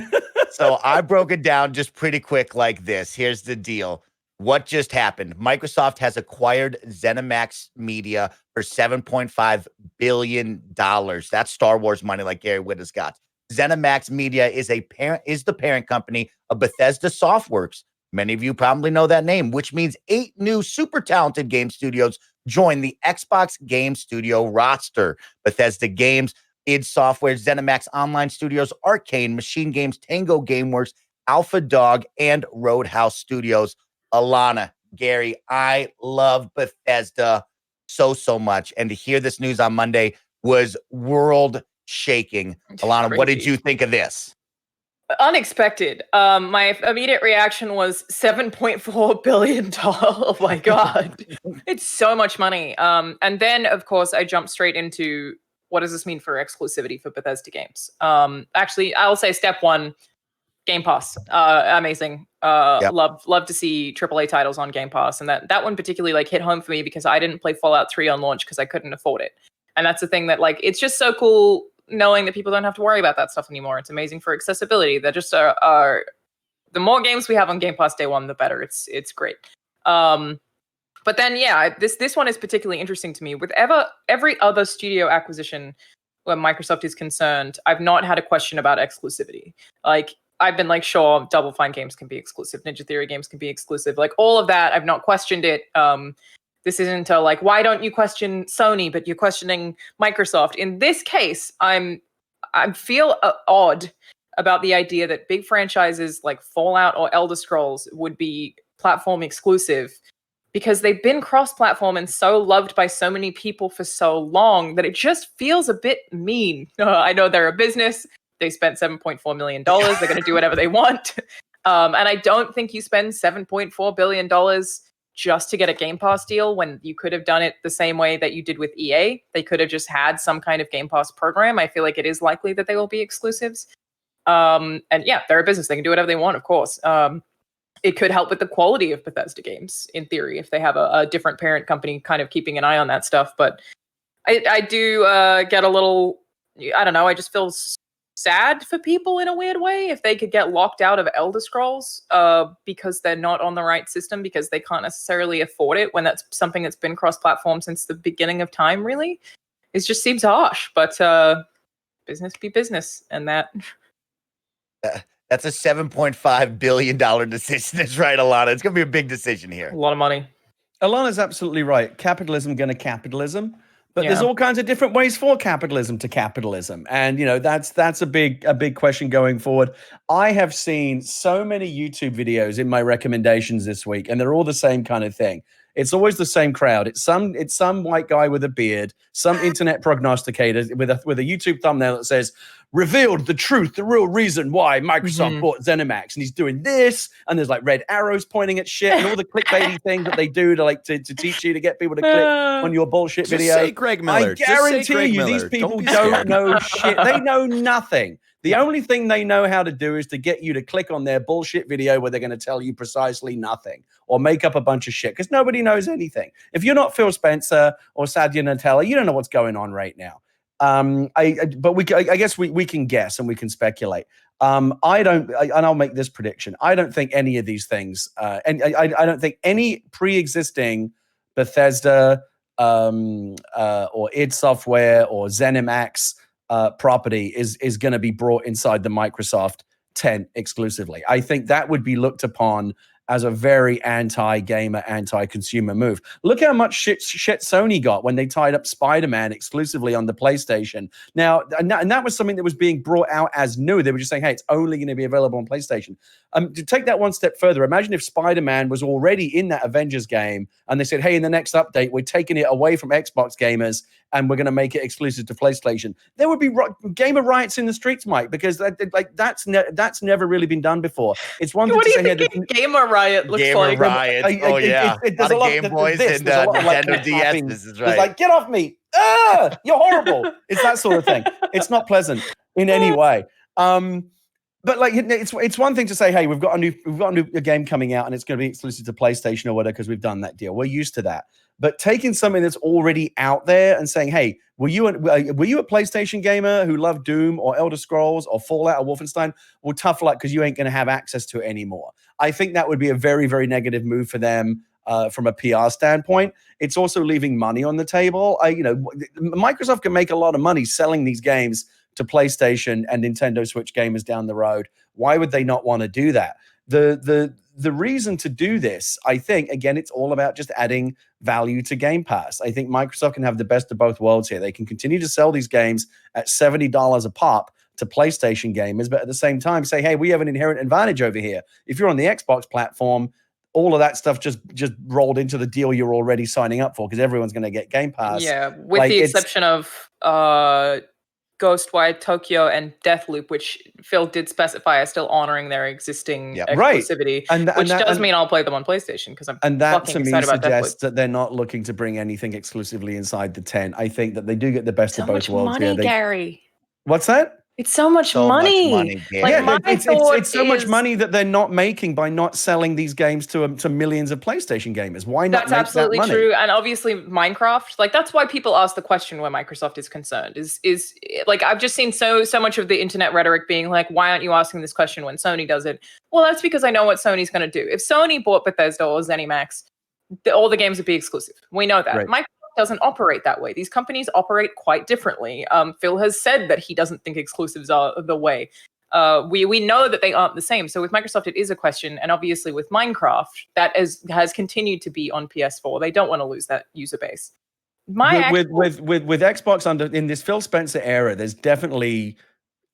A: So I broke it down just pretty quick like this. Here's the deal. What just happened? Microsoft has acquired ZeniMax Media for $7.5 billion. That's Star Wars money like Gary Whitta's got. ZeniMax Media is the parent company of Bethesda Softworks. Many of you probably know that name, which means 8 new super talented game studios join the Xbox Game Studio roster. Bethesda Games, id Software, ZeniMax Online Studios, Arcane, Machine Games, Tango Gameworks, Alpha Dog, and Roadhouse Studios. Alanah, Gary, I love Bethesda so much. And to hear this news on Monday was world shaking. Alanah, what did you think of this?
B: Unexpected. My immediate reaction was $7.4 billion. Oh my God. It's so much money. And then, of course, I jumped straight into what does this mean for exclusivity for Bethesda games? Actually, I'll say step one, Game Pass. Amazing. Love to see AAA titles on Game Pass. And that one particularly like hit home for me because I didn't play Fallout 3 on launch because I couldn't afford it. And that's the thing that like, it's just so cool knowing that people don't have to worry about that stuff anymore. It's amazing for accessibility. That just are the more games we have on Game Pass day one, the better. It's great. But then, this one is particularly interesting to me. With every other studio acquisition where Microsoft is concerned, I've not had a question about exclusivity. Like, I've been like, sure, Double Fine games can be exclusive. Ninja Theory games can be exclusive. Like, all of that, I've not questioned it. This isn't like, why don't you question Sony, but you're questioning Microsoft? In this case, I feel odd about the idea that big franchises like Fallout or Elder Scrolls would be platform exclusive because they've been cross-platform and so loved by so many people for so long that it just feels a bit mean. I know they're a business. They spent $7.4 million. They're going to do whatever they want. And I don't think you spend $7.4 billion just to get a Game Pass deal when you could have done it the same way that you did with EA. They could have just had some kind of Game Pass program. I feel like it is likely that they will be exclusives. And yeah, they're a business. They can do whatever they want, of course. It could help with the quality of Bethesda games, in theory, if they have a different parent company kind of keeping an eye on that stuff. But I do get a little, I don't know, I just feel sad for people in a weird way if they could get locked out of Elder Scrolls because they're not on the right system, because they can't necessarily afford it when that's something that's been cross-platform since the beginning of time, really. It just seems harsh, but business be business, and that...
A: That's a $7.5 billion decision. That's right, Alanah. It's going to be a big decision here.
B: A lot of money.
C: Alana's absolutely right. Capitalism going to capitalism. But there's all kinds of different ways for capitalism to capitalism. And, that's a big question going forward. I have seen so many YouTube videos in my recommendations this week, and they're all the same kind of thing. It's always the same crowd. It's some white guy with a beard, some internet prognosticator with a YouTube thumbnail that says, revealed the truth, the real reason why Microsoft bought ZeniMax. And he's doing this, and there's like red arrows pointing at shit and all the clickbaity things that they do to teach you to get people to click on your bullshit video.
D: Say Greg Miller.
C: I guarantee you these people don't know shit. They know nothing. The only thing they know how to do is to get you to click on their bullshit video where they're going to tell you precisely nothing or make up a bunch of shit because nobody knows anything. If you're not Phil Spencer or Satya Nadella, you don't know what's going on right now. I guess we can guess and we can speculate. And I'll make this prediction. I don't think any of these things, and I don't think any pre-existing Bethesda or id Software or ZeniMax property is going to be brought inside the Microsoft tent exclusively. I think that would be looked upon as a very anti-gamer, anti-consumer move. Look how much shit Sony got when they tied up Spider-Man exclusively on the PlayStation. Now, and that was something that was being brought out as new. They were just saying, hey, it's only going to be available on PlayStation. To take that one step further, imagine if Spider-Man was already in that Avengers game and they said, hey, in the next update, we're taking it away from Xbox gamers and we're going to make it exclusive to PlayStation. There would be gamer riots in the streets, Mike, because that's never really been done before. It's one thing to say, hey,
B: gamer riot looks
A: gamer
B: like.
A: Riots. There's a lot of Game Boys and Nintendo DS. This is right.
C: It's like, get off me. You're horrible. It's that sort of thing. It's not pleasant in any way. But like, it's one thing to say, hey, we've got a new game coming out and it's going to be exclusive to PlayStation or whatever because we've done that deal. We're used to that. But taking something that's already out there and saying, hey, were you a PlayStation gamer who loved Doom or Elder Scrolls or Fallout or Wolfenstein? Well, tough luck because you ain't going to have access to it anymore. I think that would be a very, very negative move for them from a PR standpoint. It's also leaving money on the table. Microsoft can make a lot of money selling these games to PlayStation and Nintendo Switch gamers down the road. Why would they not want to do that? The reason to do this, I think, again, it's all about just adding value to Game Pass. I think Microsoft can have the best of both worlds here. They can continue to sell these games at $70 a pop to PlayStation gamers, but at the same time say, hey, we have an inherent advantage over here. If you're on the Xbox platform, all of that stuff just rolled into the deal you're already signing up for because everyone's going to get Game Pass.
B: Yeah, with the exception of Ghostwire Tokyo and Deathloop, which Phil did specify are still honoring their existing exclusivity, which does mean I'll play them on PlayStation because I'm fucking excited about Deathloop.
C: Suggests that they're not looking to bring anything exclusively inside the tent. I think that they do get the best of both worlds here.
B: Gary.
C: What's that?
B: It's so much money.
C: It's so much money that they're not making by not selling these games to millions of PlayStation gamers. Why not?
B: That's absolutely true. And obviously Minecraft, like that's why people ask the question where Microsoft is concerned. Is like I've just seen so much of the internet rhetoric being like, why aren't you asking this question when Sony does it? Well, that's because I know what Sony's going to do. If Sony bought Bethesda or ZeniMax, all the games would be exclusive. We know that. Right. Doesn't operate that way. These companies operate quite differently. Phil has said that he doesn't think exclusives are the way. We know that they aren't the same. So with Microsoft, it is a question. And obviously with Minecraft, that has continued to be on PS4. They don't want to lose that user base. With Xbox in this Phil Spencer era, there's definitely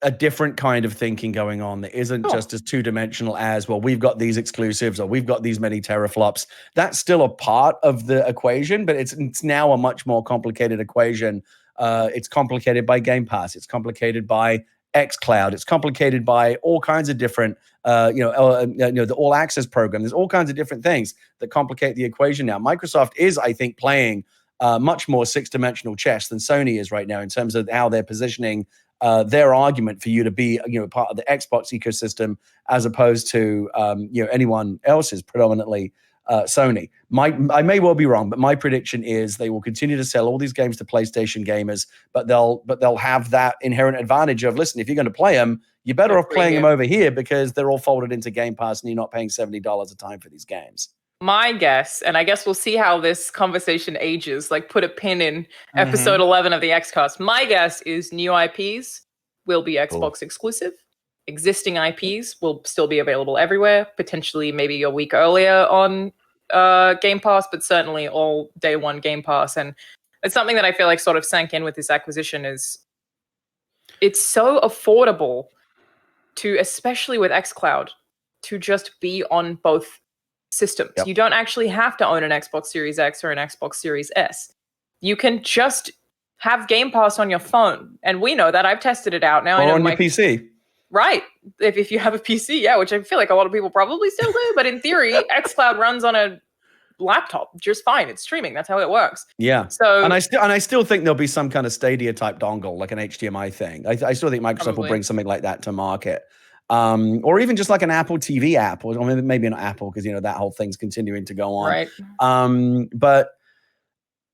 B: a different kind of thinking going on that isn't just as two-dimensional as, well, we've got these exclusives or we've got these many teraflops. That's still a part of the equation, but it's now a much more complicated equation. It's complicated by Game Pass. It's complicated by xCloud. It's complicated by all kinds of different, the All Access program. There's all kinds of different things that complicate the equation now. Microsoft is, I think, playing much more six-dimensional chess than Sony is right now in terms of how they're positioning their argument for you to be, part of the Xbox ecosystem as opposed to, anyone else's, predominantly Sony. I may well be wrong, but my prediction is they will continue to sell all these games to PlayStation gamers, but they'll have that inherent advantage of, listen, if you're going to play them, you're better off playing them over here because they're all folded into Game Pass and you're not paying $70 a time for these games. My guess, and I guess we'll see how this conversation ages, like put a pin in episode 11 of the Xcast. My guess is new IPs will be Xbox exclusive. Existing IPs will still be available everywhere, potentially maybe a week earlier on Game Pass, but certainly all day one Game Pass. And it's something that I feel like sort of sank in with this acquisition is it's so affordable to, especially with xCloud, to just be on both systems.
A: Yep.
B: You don't actually have to own an Xbox Series X or an Xbox Series S. You can just have Game Pass on your phone. And we know that. I've tested it out now.
C: Or on your PC.
B: Right. If you have a PC, yeah, which I feel like a lot of people probably still do. But in theory, xCloud runs on a laptop just fine. It's streaming. That's how it works.
C: Yeah.
B: So
C: and I still think there'll be some kind of Stadia type dongle, like an HDMI thing. I still think Microsoft will bring something like that to market. Or even just like an Apple TV app, or maybe not Apple, because that whole thing's continuing to go on.
B: Right.
C: But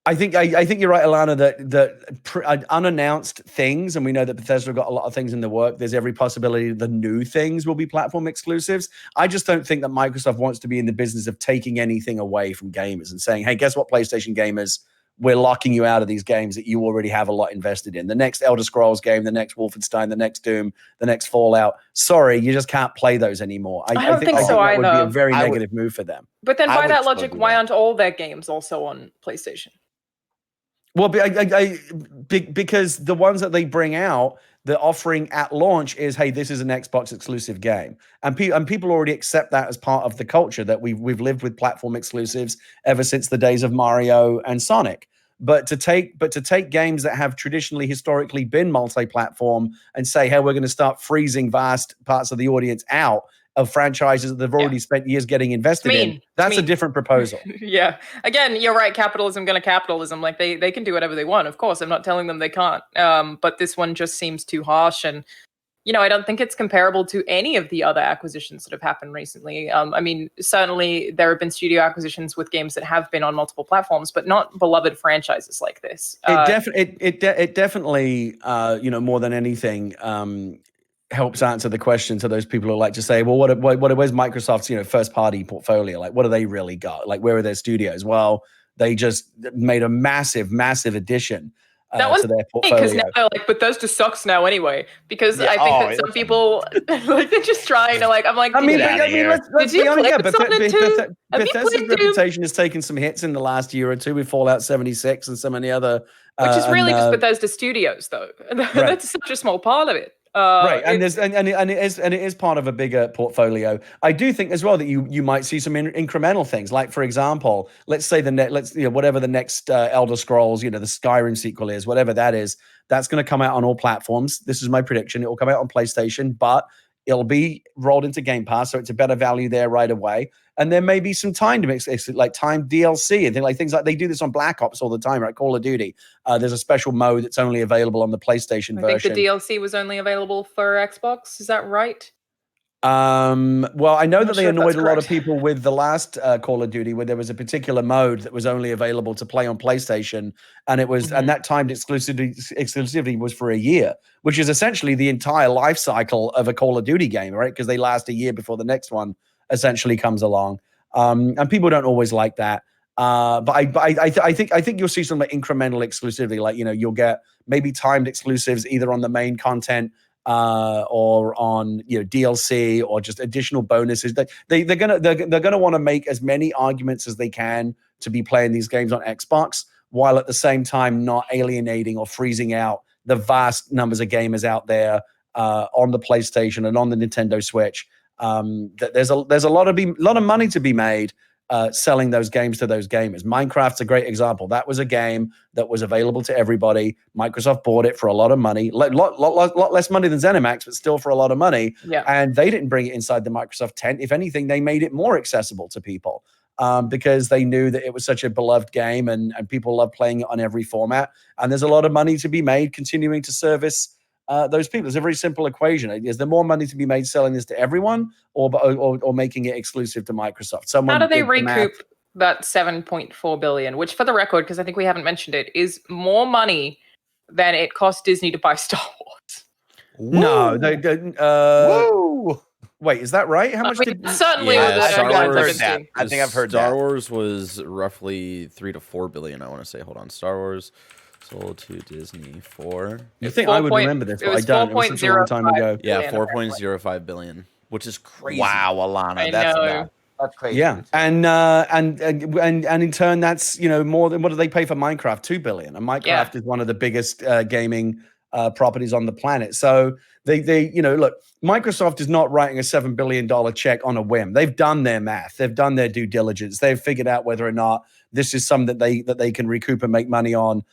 C: I think you're right, Alanah, that unannounced things, and we know that Bethesda have got a lot of things in the work. There's every possibility the new things will be platform exclusives. I just don't think that Microsoft wants to be in the business of taking anything away from gamers and saying, hey, guess what, PlayStation gamers? We're locking you out of these games that you already have a lot invested in. The next Elder Scrolls game, the next Wolfenstein, the next Doom, the next Fallout. Sorry, you just can't play those anymore.
B: I don't think so
C: that
B: either.
C: would be a very negative move for them.
B: But then by that logic, why aren't all their games also on PlayStation?
C: Well, because the ones that they bring out, the offering at launch is, hey, this is an Xbox exclusive game, and people already accept that as part of the culture that we've lived with platform exclusives ever since the days of Mario and Sonic. But to take games that have historically been multi-platform and say, hey, we're going to start freezing vast parts of the audience out of franchises that they've already spent years getting invested in. That's a different proposal.
B: Yeah. Again, you're right. Capitalism gonna capitalism. Like they can do whatever they want. Of course, I'm not telling them they can't. But this one just seems too harsh. And, I don't think it's comparable to any of the other acquisitions that have happened recently. I mean, certainly there have been studio acquisitions with games that have been on multiple platforms, but not beloved franchises like this.
C: It definitely, more than anything, helps answer the question to those people who like to say, well, where's Microsoft's first party portfolio? Like, what do they really got? Like, where are their studios? Well, they just made a massive addition to their portfolio.
B: Because now they're like, Bethesda sucks now anyway. Because I think that some people like they're just trying to like. I'm like,
C: let's be honest. Yeah, Bethesda's reputation has taken some hits in the last year or two with Fallout 76 and so many other.
B: Which is really just Bethesda Studios, though. That's such a small part of it.
C: Right, and it is part of a bigger portfolio. I do think as well that you might see some incremental things, like for example, let's say whatever the next Elder Scrolls, the Skyrim sequel is, whatever that is, that's going to come out on all platforms. This is my prediction. It will come out on PlayStation, but it'll be rolled into Game Pass, so it's a better value there right away. And there may be some timed DLC and things like they do this on Black Ops all the time, right? Call of Duty. There's a special mode that's only available on the PlayStation version.
B: I think the DLC was only available for Xbox. Is that right?
C: Well, I know that they annoyed a lot of people with the last Call of Duty, where there was a particular mode that was only available to play on PlayStation, and it was and that timed exclusivity was for a year, which is essentially the entire life cycle of a Call of Duty game, right? Because they last a year before the next one essentially comes along, and people don't always like that. But I think you'll see some incremental exclusivity, like you'll get maybe timed exclusives either on the main content or on DLC or just additional bonuses. They're gonna want to make as many arguments as they can to be playing these games on Xbox, while at the same time not alienating or freezing out the vast numbers of gamers out there on the PlayStation and on the Nintendo Switch. There's a lot of money to be made selling those games to those gamers. Minecraft's a great example. That was a game that was available to everybody. Microsoft bought it for a lot of money, lot less money than ZeniMax, but still for a lot of money.
B: Yeah.
C: And they didn't bring it inside the Microsoft tent. If anything, they made it more accessible to people because they knew that it was such a beloved game and people love playing it on every format. And there's a lot of money to be made continuing to service those people. It's a very simple equation. Is there more money to be made selling this to everyone or making it exclusive to Microsoft?
B: How do they recoup that $7.4 billion, which for the record, because I think we haven't mentioned it, is more money than it cost Disney to buy Star Wars?
C: No, they didn't. Whoa. Wait, is that right? How much did
B: certainly
A: I've heard that. I think I've heard that.
D: Star Wars was roughly $3 to $4 billion, I want to say. Hold on. Star Wars sold to Disney for...
C: You think I would remember this, but I don't. It was such a long time ago.
D: Yeah, $4.05 billion, which is crazy.
A: Wow, Alanah. That's nuts. That's crazy.
C: Yeah, and in turn, that's more than what do they pay for Minecraft? $2 billion, and Minecraft is one of the biggest gaming properties on the planet. So they look, Microsoft is not writing a $7 billion check on a whim. They've done their math, they've done their due diligence, they've figured out whether or not this is something that they can recoup and make money on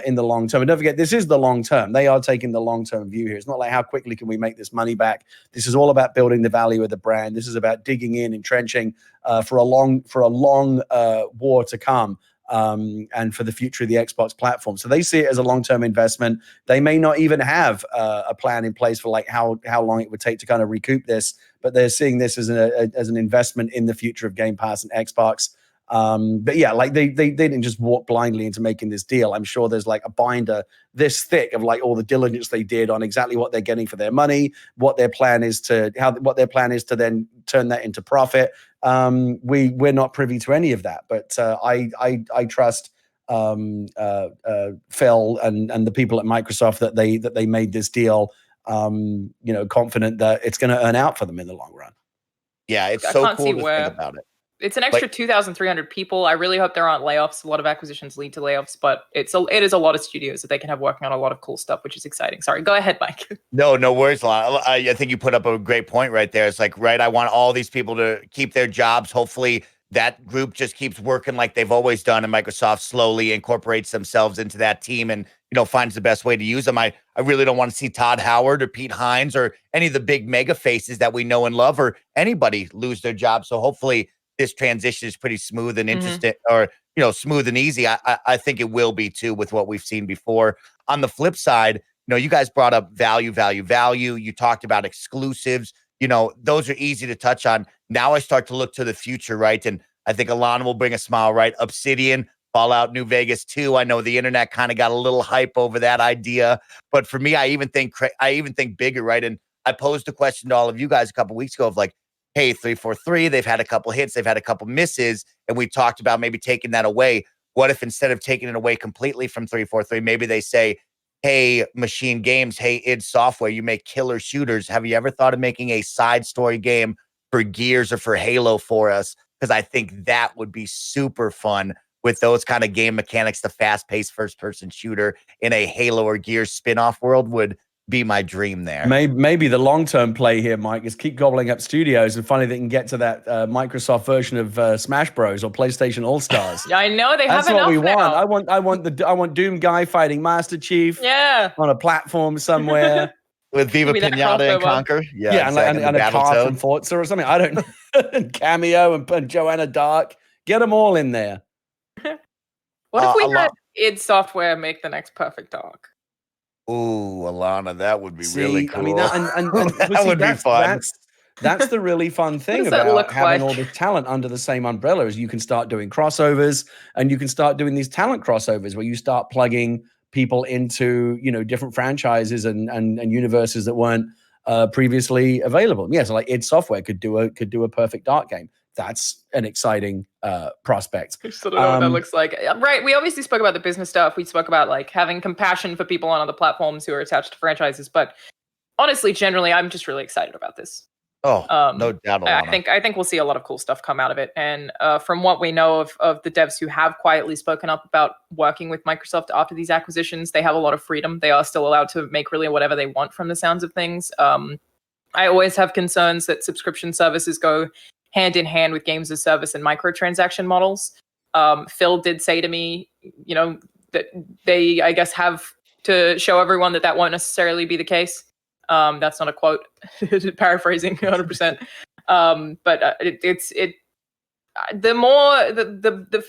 C: in the long term. And don't forget, this is the long term. They are taking the long term view here. It's not like how quickly can we make this money back. This is all about building the value of the brand. This is about digging in, entrenching for a long war to come, and for the future of the Xbox platform. So they see it as a long term investment. They may not even have a plan in place for like how long it would take to kind of recoup this, but they're seeing this as an investment in the future of Game Pass and Xbox. But yeah, like they didn't just walk blindly into making this deal. I'm sure there's like a binder this thick of like all the diligence they did on exactly what they're getting for their money, what their plan is to then turn that into profit. We're not privy to any of that, but I trust Phil and the people at Microsoft that they made this deal, confident that it's going to earn out for them in the long run.
A: Yeah, it's so cool to think about it.
B: It's an extra 2,300 people. I really hope there aren't layoffs. A lot of acquisitions lead to layoffs, but it is a lot of studios that they can have working on a lot of cool stuff, which is exciting. Sorry, go ahead, Mike.
A: No worries, Alanah. I think you put up a great point right there. It's like, right, I want all these people to keep their jobs. Hopefully that group just keeps working like they've always done, and Microsoft slowly incorporates themselves into that team and, finds the best way to use them. I really don't want to see Todd Howard or Pete Hines or any of the big mega faces that we know and love or anybody lose their job. So hopefully this transition is pretty smooth and interesting, or smooth and easy. I think it will be too, with what we've seen before. On the flip side, you guys brought up value. You talked about exclusives. Those are easy to touch on. Now I start to look to the future, right? And I think Alanah will bring a smile, right? Obsidian, Fallout New Vegas 2. I know the internet kind of got a little hype over that idea, but for me, I even think bigger, right? And I posed a question to all of you guys a couple weeks ago of like, hey, 343, they've had a couple hits, they've had a couple misses, and we talked about maybe taking that away. What if instead of taking it away completely from 343, maybe they say, hey, Machine Games, hey, id Software, you make killer shooters. Have you ever thought of making a side story game for Gears or for Halo for us? Because I think that would be super fun with those kind of game mechanics. The fast-paced first-person shooter in a Halo or Gears spin-off world would be my dream there.
C: Maybe the long-term play here, Mike, is keep gobbling up studios and finally they can get to that Microsoft version of Smash Bros or PlayStation All-Stars.
B: Yeah, I know they have
C: That's what we
B: now.
C: want. I want Doom Guy fighting Master Chief.
B: Yeah,
C: on a platform somewhere
A: with Viva Pinata and Conquer.
C: Yeah, exactly. and a car from Forza or something. I don't know. And Cameo and Joanna Dark. Get them all in there.
B: What if we had id Software make the next Perfect Dark?
A: Ooh, Alanah, that would be really cool.
C: I mean, that
A: would be fun.
C: That's the really fun thing about having all this talent under the same umbrella, is you can start doing crossovers, and you can start doing these talent crossovers where you start plugging people into different franchises and universes that weren't previously available. Yeah, so like id Software could do a Perfect Dark game. That's an exciting prospect.
B: I still don't know what that looks like. Right. We obviously spoke about the business stuff. We spoke about like having compassion for people on other platforms who are attached to franchises. But honestly, generally, I'm just really excited about this.
A: Oh, no doubt.
B: I think we'll see a lot of cool stuff come out of it. And from what we know of the devs who have quietly spoken up about working with Microsoft after these acquisitions, they have a lot of freedom. They are still allowed to make really whatever they want from the sounds of things. I always have concerns that subscription services go hand in hand with games as service and microtransaction models. Phil did say to me, that they, I guess, have to show everyone that won't necessarily be the case. That's not a quote, paraphrasing 100%. But the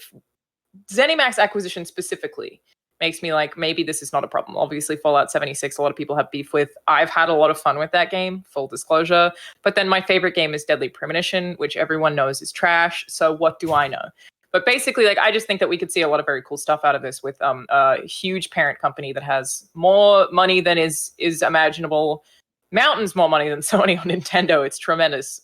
B: ZeniMax acquisition specifically makes me like, maybe this is not a problem. Obviously, Fallout 76, a lot of people have beef with. I've had a lot of fun with that game, full disclosure. But then my favorite game is Deadly Premonition, which everyone knows is trash. So what do I know? But basically, like, I just think that we could see a lot of very cool stuff out of this with a huge parent company that has more money than is imaginable, mountains more money than Sony or Nintendo. It's tremendous.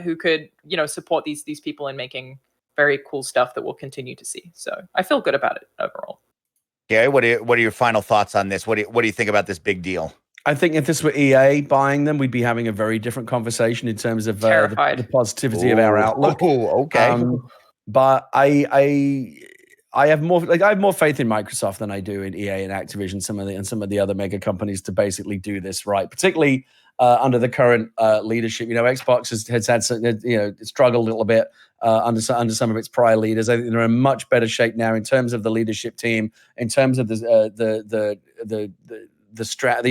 B: Who could support these people in making very cool stuff that we'll continue to see. So I feel good about it overall.
A: Gary, what are your final thoughts on this? What do you think about this big deal?
C: I think if this were EA buying them, we'd be having a very different conversation in terms of the positivity of our outlook.
A: Oh, okay.
C: But I have more faith in Microsoft than I do in EA and Activision, some of the other mega companies to basically do this right, particularly under the current leadership. Xbox has had struggled a little bit under some of its prior leaders. I think they're in much better shape now in terms of the leadership team, in terms of the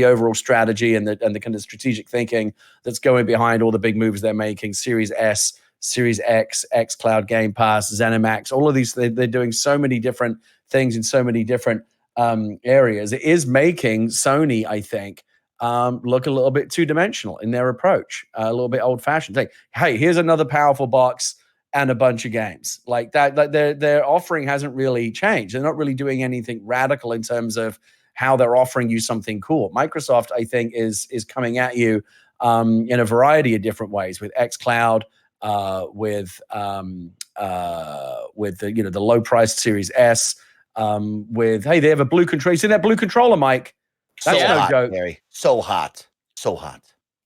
C: overall strategy and the kind of strategic thinking that's going behind all the big moves they're making. Series S, Series X, xCloud, Game Pass, ZeniMax, all of these, they're doing so many different things in so many different areas. It is making Sony, I think, look a little bit two-dimensional in their approach, a little bit old-fashioned. Like, hey, here's another powerful box and a bunch of games. Like that, like their offering hasn't really changed. They're not really doing anything radical in terms of how they're offering you something cool. Microsoft, I think, is coming at you in a variety of different ways with xCloud, with the low priced Series S, with they have a blue control. You see that blue controller, Mike? That's
A: so
C: no
A: hot,
C: joke.
A: Gary. So hot.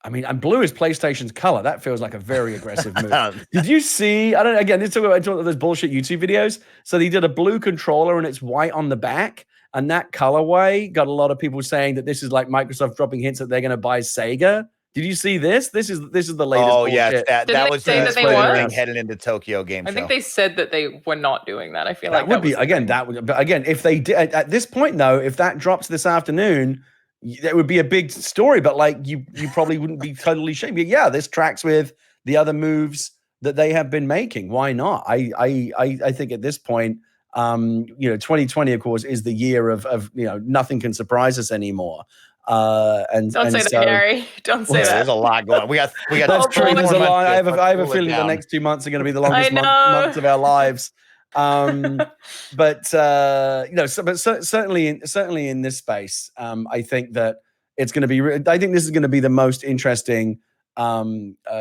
C: I mean, and blue is PlayStation's color. That feels like a very aggressive move. Did you see? Again, this is about those bullshit YouTube videos. So they did a blue controller and it's white on the back. And that colorway got a lot of people saying that this is like Microsoft dropping hints that they're going to buy Sega. Did you see this? This is the latest.
A: Oh yes, that was
B: say that they were
A: headed into Tokyo Game Show.
B: I think they said that they were not doing that. I feel
C: that
B: like
C: would be again. That would, but again, if they did at this point though, if that drops this afternoon, that would be a big story. But like you probably wouldn't be totally shamed. Yeah, this tracks with the other moves that they have been making. Why not? I think at this point, 2020 of course is the year of nothing can surprise us anymore. Don't
B: say that, Gary. Don't say that.
A: There's a lot going on. We got.
C: That's true. There's a lot. I have a feeling the next 2 months are going to be the longest months of our lives. But certainly in this space, I think that it's going to be. I think this is going to be the most interesting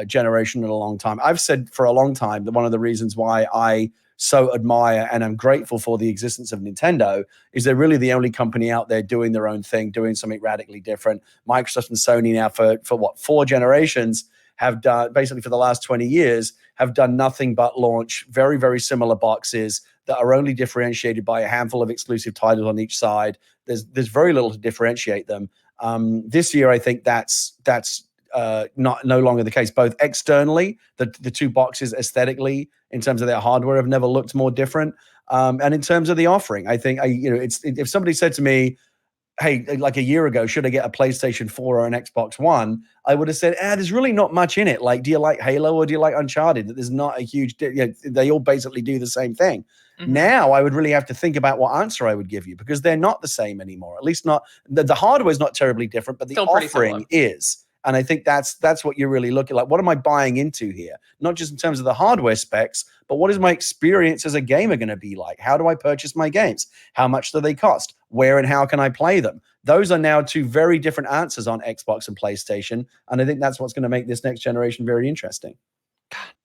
C: generation in a long time. I've said for a long time that one of the reasons why I so admire and I'm grateful for the existence of Nintendo is they're really the only company out there doing their own thing, doing something radically different. Microsoft and Sony now for 4 generations have done, basically for the last 20 years, have done nothing but launch very, very similar boxes that are only differentiated by a handful of exclusive titles on each side. There's very little to differentiate them. This year, I think that's no longer the case. Both externally, the 2 boxes aesthetically, in terms of their hardware, have never looked more different. And in terms of the offering, I think if somebody said to me, "Hey, like a year ago, should I get a PlayStation 4 or an Xbox One?" I would have said, "There's really not much in it. Like, do you like Halo or do you like Uncharted?" That there's not a huge. They all basically do the same thing. Mm-hmm. Now, I would really have to think about what answer I would give you because they're not the same anymore. At least not the hardware is not terribly different, but the offering is. And I think that's what you're really looking like. What am I buying into here? Not just in terms of the hardware specs, but what is my experience as a gamer going to be like? How do I purchase my games? How much do they cost? Where and how can I play them? Those are now 2 very different answers on Xbox and PlayStation. And I think that's what's going to make this next generation very interesting.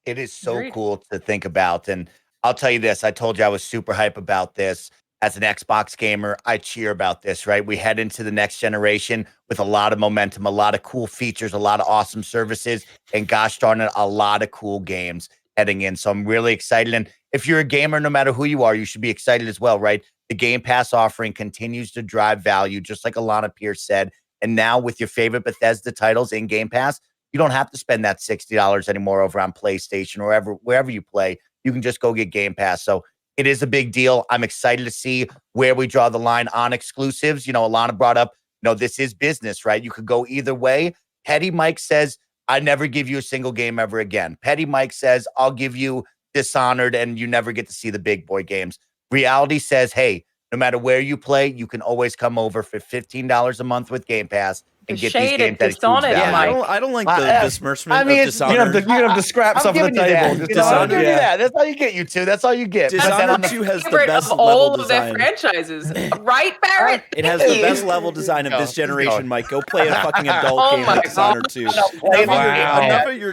A: It is so cool to think about. And I'll tell you this, I told you I was super hype about this. As an Xbox gamer, I cheer about this, right? We head into the next generation with a lot of momentum, a lot of cool features, a lot of awesome services, and gosh darn it, a lot of cool games heading in. So I'm really excited. And if you're a gamer, no matter who you are, you should be excited as well, right? The Game Pass offering continues to drive value, just like Alanah Pearce said. And now with your favorite Bethesda titles in Game Pass, you don't have to spend that $60 anymore over on PlayStation or wherever you play. You can just go get Game Pass. So it is a big deal. I'm excited to see where we draw the line on exclusives. Alanah brought up, this is business, right? You could go either way. Petty Mike says, I never give you a single game ever again. Petty Mike says, I'll give you Dishonored and you never get to see the big boy games. Reality says, hey, no matter where you play, you can always come over for $15 a month with Game Pass and get these games that
B: Dishonored,
D: I don't like the besmirchment of Dishonored.
C: You have the scraps off the table.
A: I'll give you that. That's all you get, you two. That's all you get.
D: Dishonored 2 has the best
B: of
D: level
B: all
D: design.
B: of their franchises. Right, Barrett?
D: It has the best level design of this generation, Mike. Go play a fucking adult game like Dishonored 2.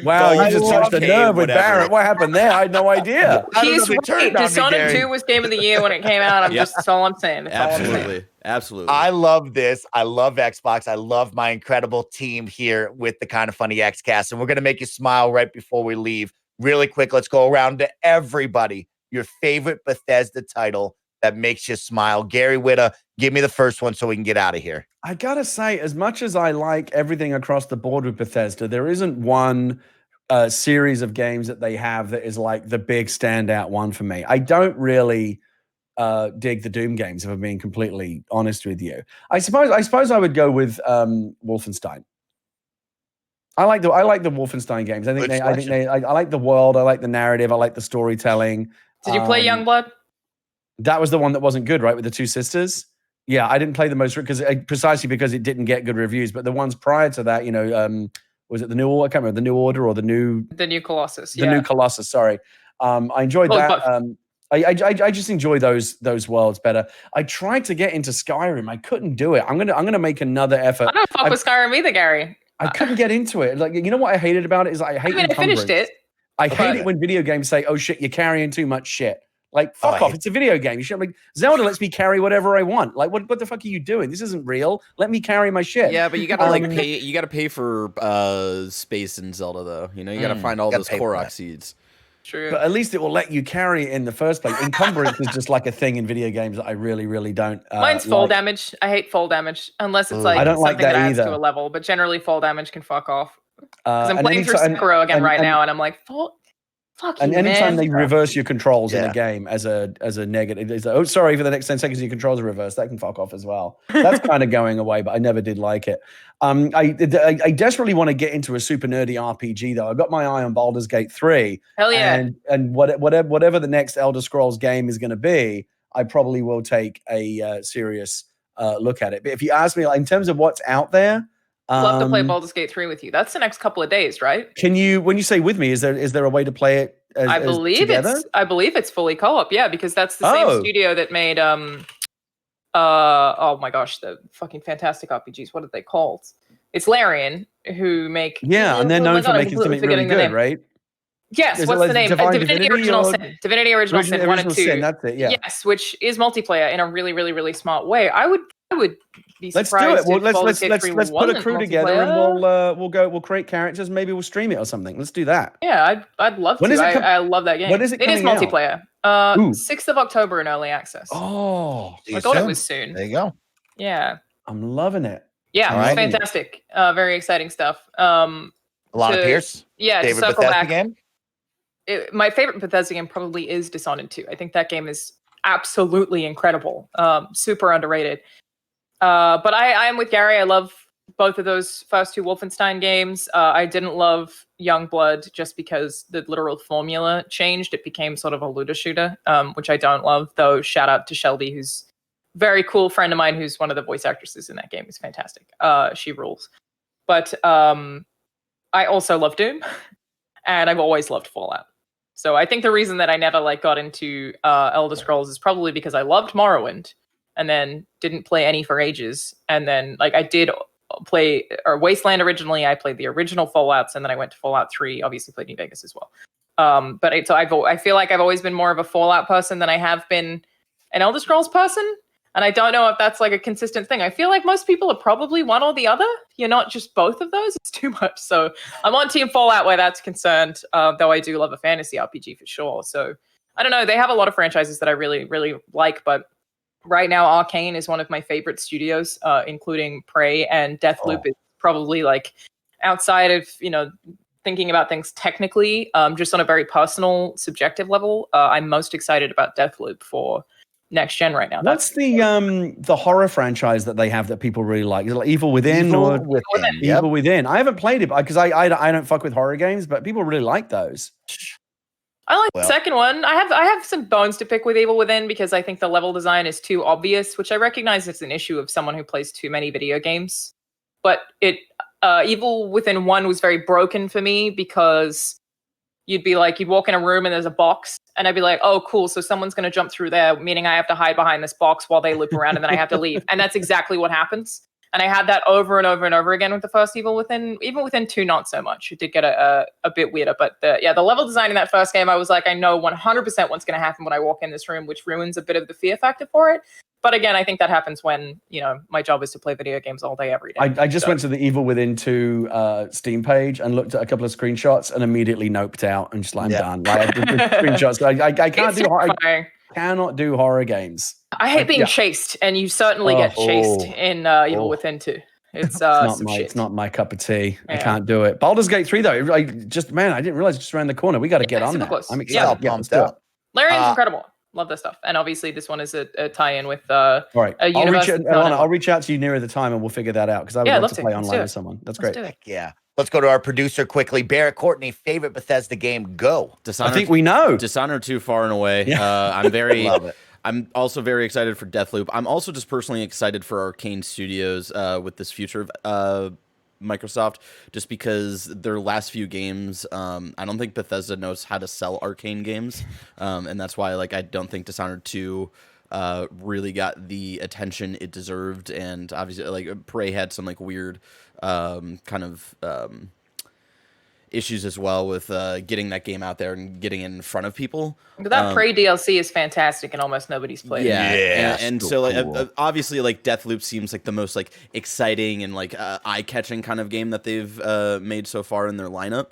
C: Wow, you just touched a nerve with Barrett. What happened there? I had no idea.
B: He's right. Dishonored 2 was Game of the Year when it came out. That's all I'm saying.
D: Absolutely. Absolutely.
A: I love this. I love Xbox. I love my incredible team here with the Kind of Funny Xcast. And we're going to make you smile right before we leave. Really quick, let's go around to everybody. Your favorite Bethesda title that makes you smile. Gary Whitta, give me the first one so we can get out of here.
C: I gotta say, as much as I like everything across the board with Bethesda, there isn't one series of games that they have that is like the big standout one for me. I don't really dig the Doom games, if I'm being completely honest with you. I suppose I would go with Wolfenstein. I like the Wolfenstein games. I like the world. I like the narrative. I like the storytelling.
B: Did you play Youngblood?
C: That was the one that wasn't good, right? With the two sisters. Yeah, I didn't play the most precisely because it didn't get good reviews. But the ones prior to that, was it the New Order? I can't remember, the New Order or the New
B: Colossus.
C: The New Colossus. Sorry, I enjoyed that. I just enjoy those worlds better. I tried to get into Skyrim. I couldn't do it. I'm gonna make another effort.
B: I don't fuck with Skyrim either, Gary.
C: I couldn't get into it. Like, you know what I hated about it is I
B: finished it.
C: I hate it when video games say, "Oh shit, you're carrying too much shit." Like, fuck off. It's a video game. You should like Zelda lets me carry whatever I want. Like, what the fuck are you doing? This isn't real. Let me carry my shit.
D: Yeah, but you gotta pay. You gotta pay for space in Zelda, though. You gotta find all those Korok seeds.
B: True.
C: But at least it will let you carry it in the first place. Encumbrance is just like a thing in video games that I really, really don't.
B: Mine's fall damage. I hate fall damage unless it's like
C: I don't
B: something
C: like that
B: adds
C: either.
B: to a level. But generally, fall damage can fuck off. Because I'm playing through Sekiro again right now, and I'm like, fuck you,
C: and anytime
B: man.
C: they reverse your controls in a game as a negative, it's like, oh, sorry, for the next 10 seconds your controls are reversed. That can fuck off as well. That's kind of going away, but I never did like it. I desperately want to get into a super nerdy RPG though. I got my eye on Baldur's Gate 3.
B: Hell yeah!
C: And whatever the next Elder Scrolls game is going to be, I probably will take a serious look at it. But if you ask me, like, in terms of what's out there.
B: Love to play Baldur's Gate 3 with you. That's the next couple of days, right?
C: Can you, when you say with me, is there a way to play it
B: I believe it's fully co-op, yeah, because that's the same studio that made oh my gosh, the fucking fantastic RPGs. What are they called? It's Larian who make
C: and they're known for making something really good, right?
B: Yes, what's the name? Divinity Original Sin. Divinity Original Sin 1 and 2.
C: Sin, that's it, yeah.
B: Yes, which is multiplayer in a really, really, really smart way. I would be
C: let's
B: surprised.
C: Do it. Well, let's put a crew together and we'll create characters. Maybe we'll stream it or something. Let's do that.
B: Yeah, I'd love to. I love that game.
C: When is it?
B: It is multiplayer. 6th of October in early access.
C: Oh,
B: I thought it was soon.
A: There you go.
B: Yeah,
C: I'm loving it.
B: Yeah, it's fantastic. Very exciting stuff.
A: Alanah Pearce.
B: Yeah,
A: favorite
B: circle
A: Bethesda
B: back.
A: game.
B: My favorite Bethesda game probably is Dishonored 2. I think that game is absolutely incredible. Super underrated. But I am with Gary. I love both of those first two Wolfenstein games. I didn't love Youngblood just because the literal formula changed. It became sort of a looter shooter, which I don't love. Though shout out to Shelby, who's a very cool friend of mine, who's one of the voice actresses in that game. Is fantastic. She rules. But I also love Doom, and I've always loved Fallout. So I think the reason that I never got into Elder Scrolls is probably because I loved Morrowind and then didn't play any for ages. And then I did play Wasteland originally. I played the original Fallouts, and then I went to Fallout 3. Obviously played New Vegas as well. I feel like I've always been more of a Fallout person than I have been an Elder Scrolls person. And I don't know if that's a consistent thing. I feel like most people are probably one or the other. You're not just both of those. It's too much. So I'm on Team Fallout where that's concerned, though I do love a fantasy RPG for sure. So I don't know. They have a lot of franchises that I really, really like. But right now, Arcane is one of my favorite studios, including Prey, and Deathloop is probably outside of, thinking about things technically, just on a very personal, subjective level. I'm most excited about Deathloop for next gen right now.
C: What's the horror franchise that they have that people really like? Is it Evil Within Evil Within? I haven't played it because I don't fuck with horror games, but people really like those.
B: I like the second one. I have some bones to pick with Evil Within because I think the level design is too obvious, which I recognize is an issue of someone who plays too many video games. But Evil Within 1 was very broken for me because you'd walk in a room and there's a box, and I'd be like, oh, cool. So someone's going to jump through there, meaning I have to hide behind this box while they loop around, and then I have to leave. And that's exactly what happens. And I had that over and over and over again with the first Evil Within. Even Within 2, not so much. It did get a bit weirder. But the level design in that first game, I was like, I know 100% what's going to happen when I walk in this room, which ruins a bit of the fear factor for it. But again, I think that happens when, my job is to play video games all day, every day.
C: I just went to the Evil Within 2 Steam page and looked at a couple of screenshots and immediately noped out and just like, I'm done. Like, the screenshots, I can't do I cannot do horror games.
B: I hate being chased, and you certainly get chased in Evil Within 2. It's
C: not my cup of tea. Yeah. I can't do it. Baldur's Gate 3 though, I didn't realize it's just around the corner. We got to get on that.
B: Close.
C: I'm excited.
A: Yeah, pumped up.
B: Larian's incredible. Love this stuff. And obviously this one is a tie-in with all
C: right. I'll reach out to you nearer the time and we'll figure that out because I would love to play online with someone. That's great.
A: Yeah. Let's go to our producer quickly. Barrett Courtney, favorite Bethesda game, go.
C: I think we know.
D: Dishonored 2 far and away.
C: Yeah.
D: I'm very
A: love it.
D: I'm also very excited for Deathloop. I'm also just personally excited for Arcane Studios with this future of Microsoft, just because their last few games, I don't think Bethesda knows how to sell Arcane games, and that's why I don't think Dishonored 2 really got the attention it deserved, and obviously Prey had some weird kind of issues as well with getting that game out there and getting it in front of people.
B: But that Prey DLC is fantastic and almost nobody's played it.
D: And so cool. Obviously Deathloop seems like the most exciting and eye-catching kind of game that they've made so far in their lineup.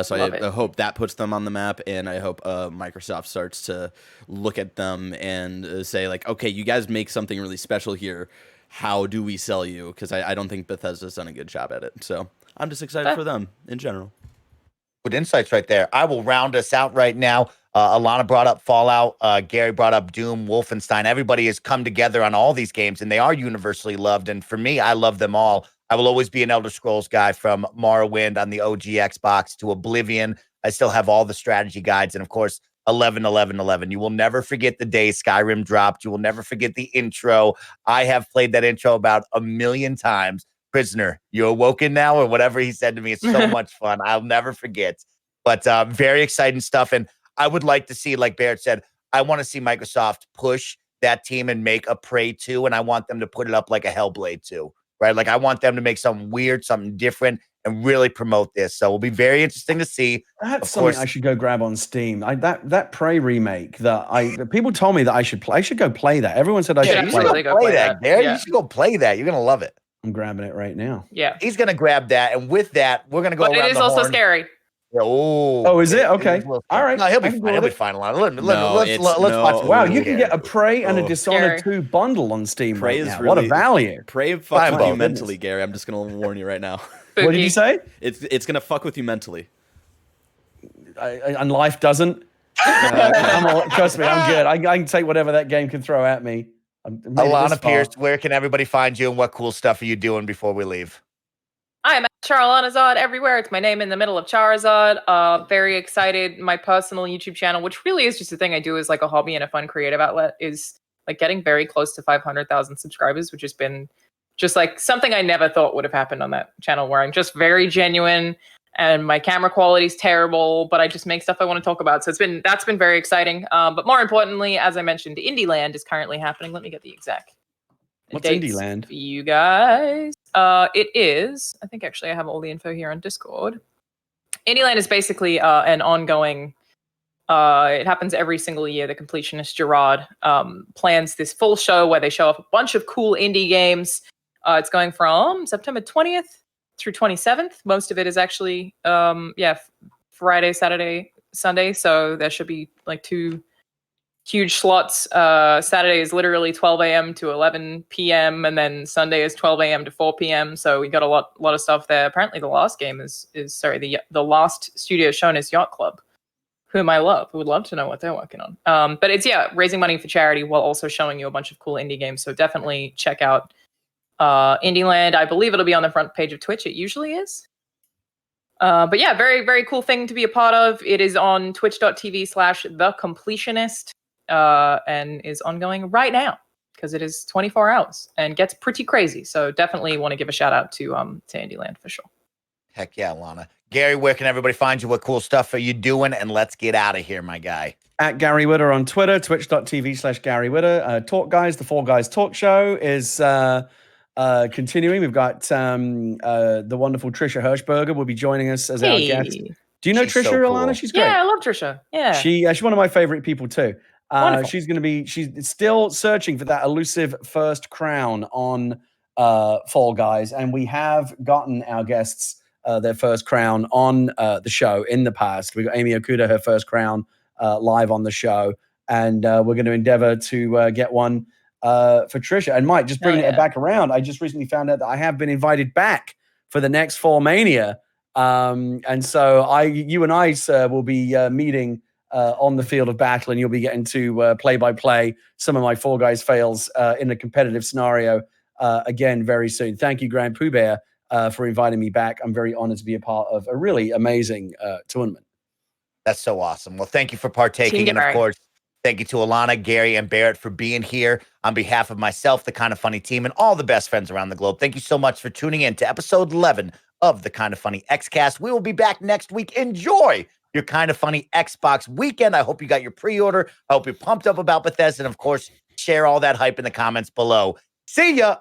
D: So I hope that puts them on the map, and I hope Microsoft starts to look at them and say okay, you guys make something really special here. How do we sell you? Because I don't think Bethesda's done a good job at it. So I'm just excited for them in general.
A: Good insights right there. I will round us out right now. Alanah brought up Fallout. Gary brought up Doom, Wolfenstein. Everybody has come together on all these games, and they are universally loved. And for me, I love them all. I will always be an Elder Scrolls guy, from Morrowind on the OG Xbox to Oblivion. I still have all the strategy guides. And of course, 11-11-11. You will never forget the day Skyrim dropped. You will never forget the intro. I have played that intro about 1 million times. Prisoner, you awoken now, or whatever he said to me. It's so much fun. I'll never forget. But very exciting stuff. And I would like to see, like Barrett said, I want to see Microsoft push that team and make a Prey 2, and I want them to put it up like a Hellblade 2, right? I want them to make something weird, something different, and really promote this. So it'll be very interesting to see.
C: That's something I should go grab on Steam. That Prey remake that people told me that I should play. I should go play that. Everyone said I should
A: play that. Gary, you should go play that. You're gonna love it.
C: I'm grabbing it right now.
B: Yeah,
A: he's gonna grab that, and with that, we're gonna go. But
B: it is also scary.
A: Oh,
C: is it? Okay. All right.
A: No, he'll be fine. He'll be fine. Let's watch.
C: Wow, you can get a Prey and a Dishonored 2 bundle on Steam right now. What a value.
D: Prey fucks with you mentally, Gary. I'm just going to warn you right now.
C: What did you say?
D: It's going to fuck with you mentally.
C: And life doesn't? Trust me, I'm good. I can take whatever that game can throw at me.
A: Alanah Pearce, where can everybody find you, and what cool stuff are you doing before we leave?
B: I'm at Charizard everywhere. It's my name in the middle of Charizard. Very excited. My personal YouTube channel, which really is just a thing I do as a hobby and a fun creative outlet, is getting very close to 500,000 subscribers, which has been just something I never thought would have happened on that channel, where I'm just very genuine and my camera quality is terrible, but I just make stuff I want to talk about. So that's been very exciting. But more importantly, as I mentioned, Indie Land is currently happening. Let me get the exact
C: What's Indie Land?
B: For you guys. It is, I think actually I have all the info here on Discord. Indie Land is basically an ongoing, it happens every single year. The completionist Gerard plans this full show where they show off a bunch of cool indie games. It's going from September 20th through 27th. Most of it is actually, Friday, Saturday, Sunday. So there should be 2 huge slots. Saturday is literally 12 a.m. to 11 p.m. and then Sunday is 12 a.m. to 4 p.m. So we got a lot of stuff there. Apparently the last game the last studio shown is Yacht Club, whom I love. Who would love to know what they're working on. But it's raising money for charity while also showing you a bunch of cool indie games. So definitely check out Indie Land. I believe it'll be on the front page of Twitch. It usually is. But yeah, very, very cool thing to be a part of. It is on twitch.tv/thecompletionist. And is ongoing right now because it is 24 hours and gets pretty crazy. So definitely want to give a shout out to Indie Land for sure.
A: Heck yeah, Alanah. Gary, where can everybody find you? What cool stuff are you doing? And let's get out of here, my guy.
C: At Gary Whitta on Twitter, twitch.tv/Gary Whitta. Talk Guys, the Four Guys Talk Show is continuing. We've got the wonderful Trisha Hirschberger will be joining us as our guest. Do you know Trisha,
A: so cool.
C: Alanah? She's great.
B: Yeah, I love Trisha. Yeah.
C: She's one of my favorite people too. She's still searching for that elusive first crown on Fall Guys, and we have gotten our guests their first crown on the show in the past. We got Amy Okuda, her first crown live on the show, and we're going to endeavor to get one for Trisha. And Mike, just bringing it back around, I just recently found out that I have been invited back for the next Fall Mania, and so you and I, sir, will be meeting on the field of battle, and you'll be getting to play-by-play some of my Fall Guys fails in a competitive scenario again very soon. Thank you, Grand Pooh Bear, for inviting me back. I'm very honored to be a part of a really amazing tournament.
A: That's so awesome. Well, thank you for partaking. And of course, thank you to Alanah, Gary, and Barrett for being here. On behalf of myself, the Kind of Funny team, and all the best friends around the globe, thank you so much for tuning in to episode 11 of the Kind of Funny Xcast. We will be back next week. Enjoy your Kind of Funny Xbox weekend. I hope you got your pre-order. I hope you're pumped up about Bethesda. And of course, share all that hype in the comments below. See ya.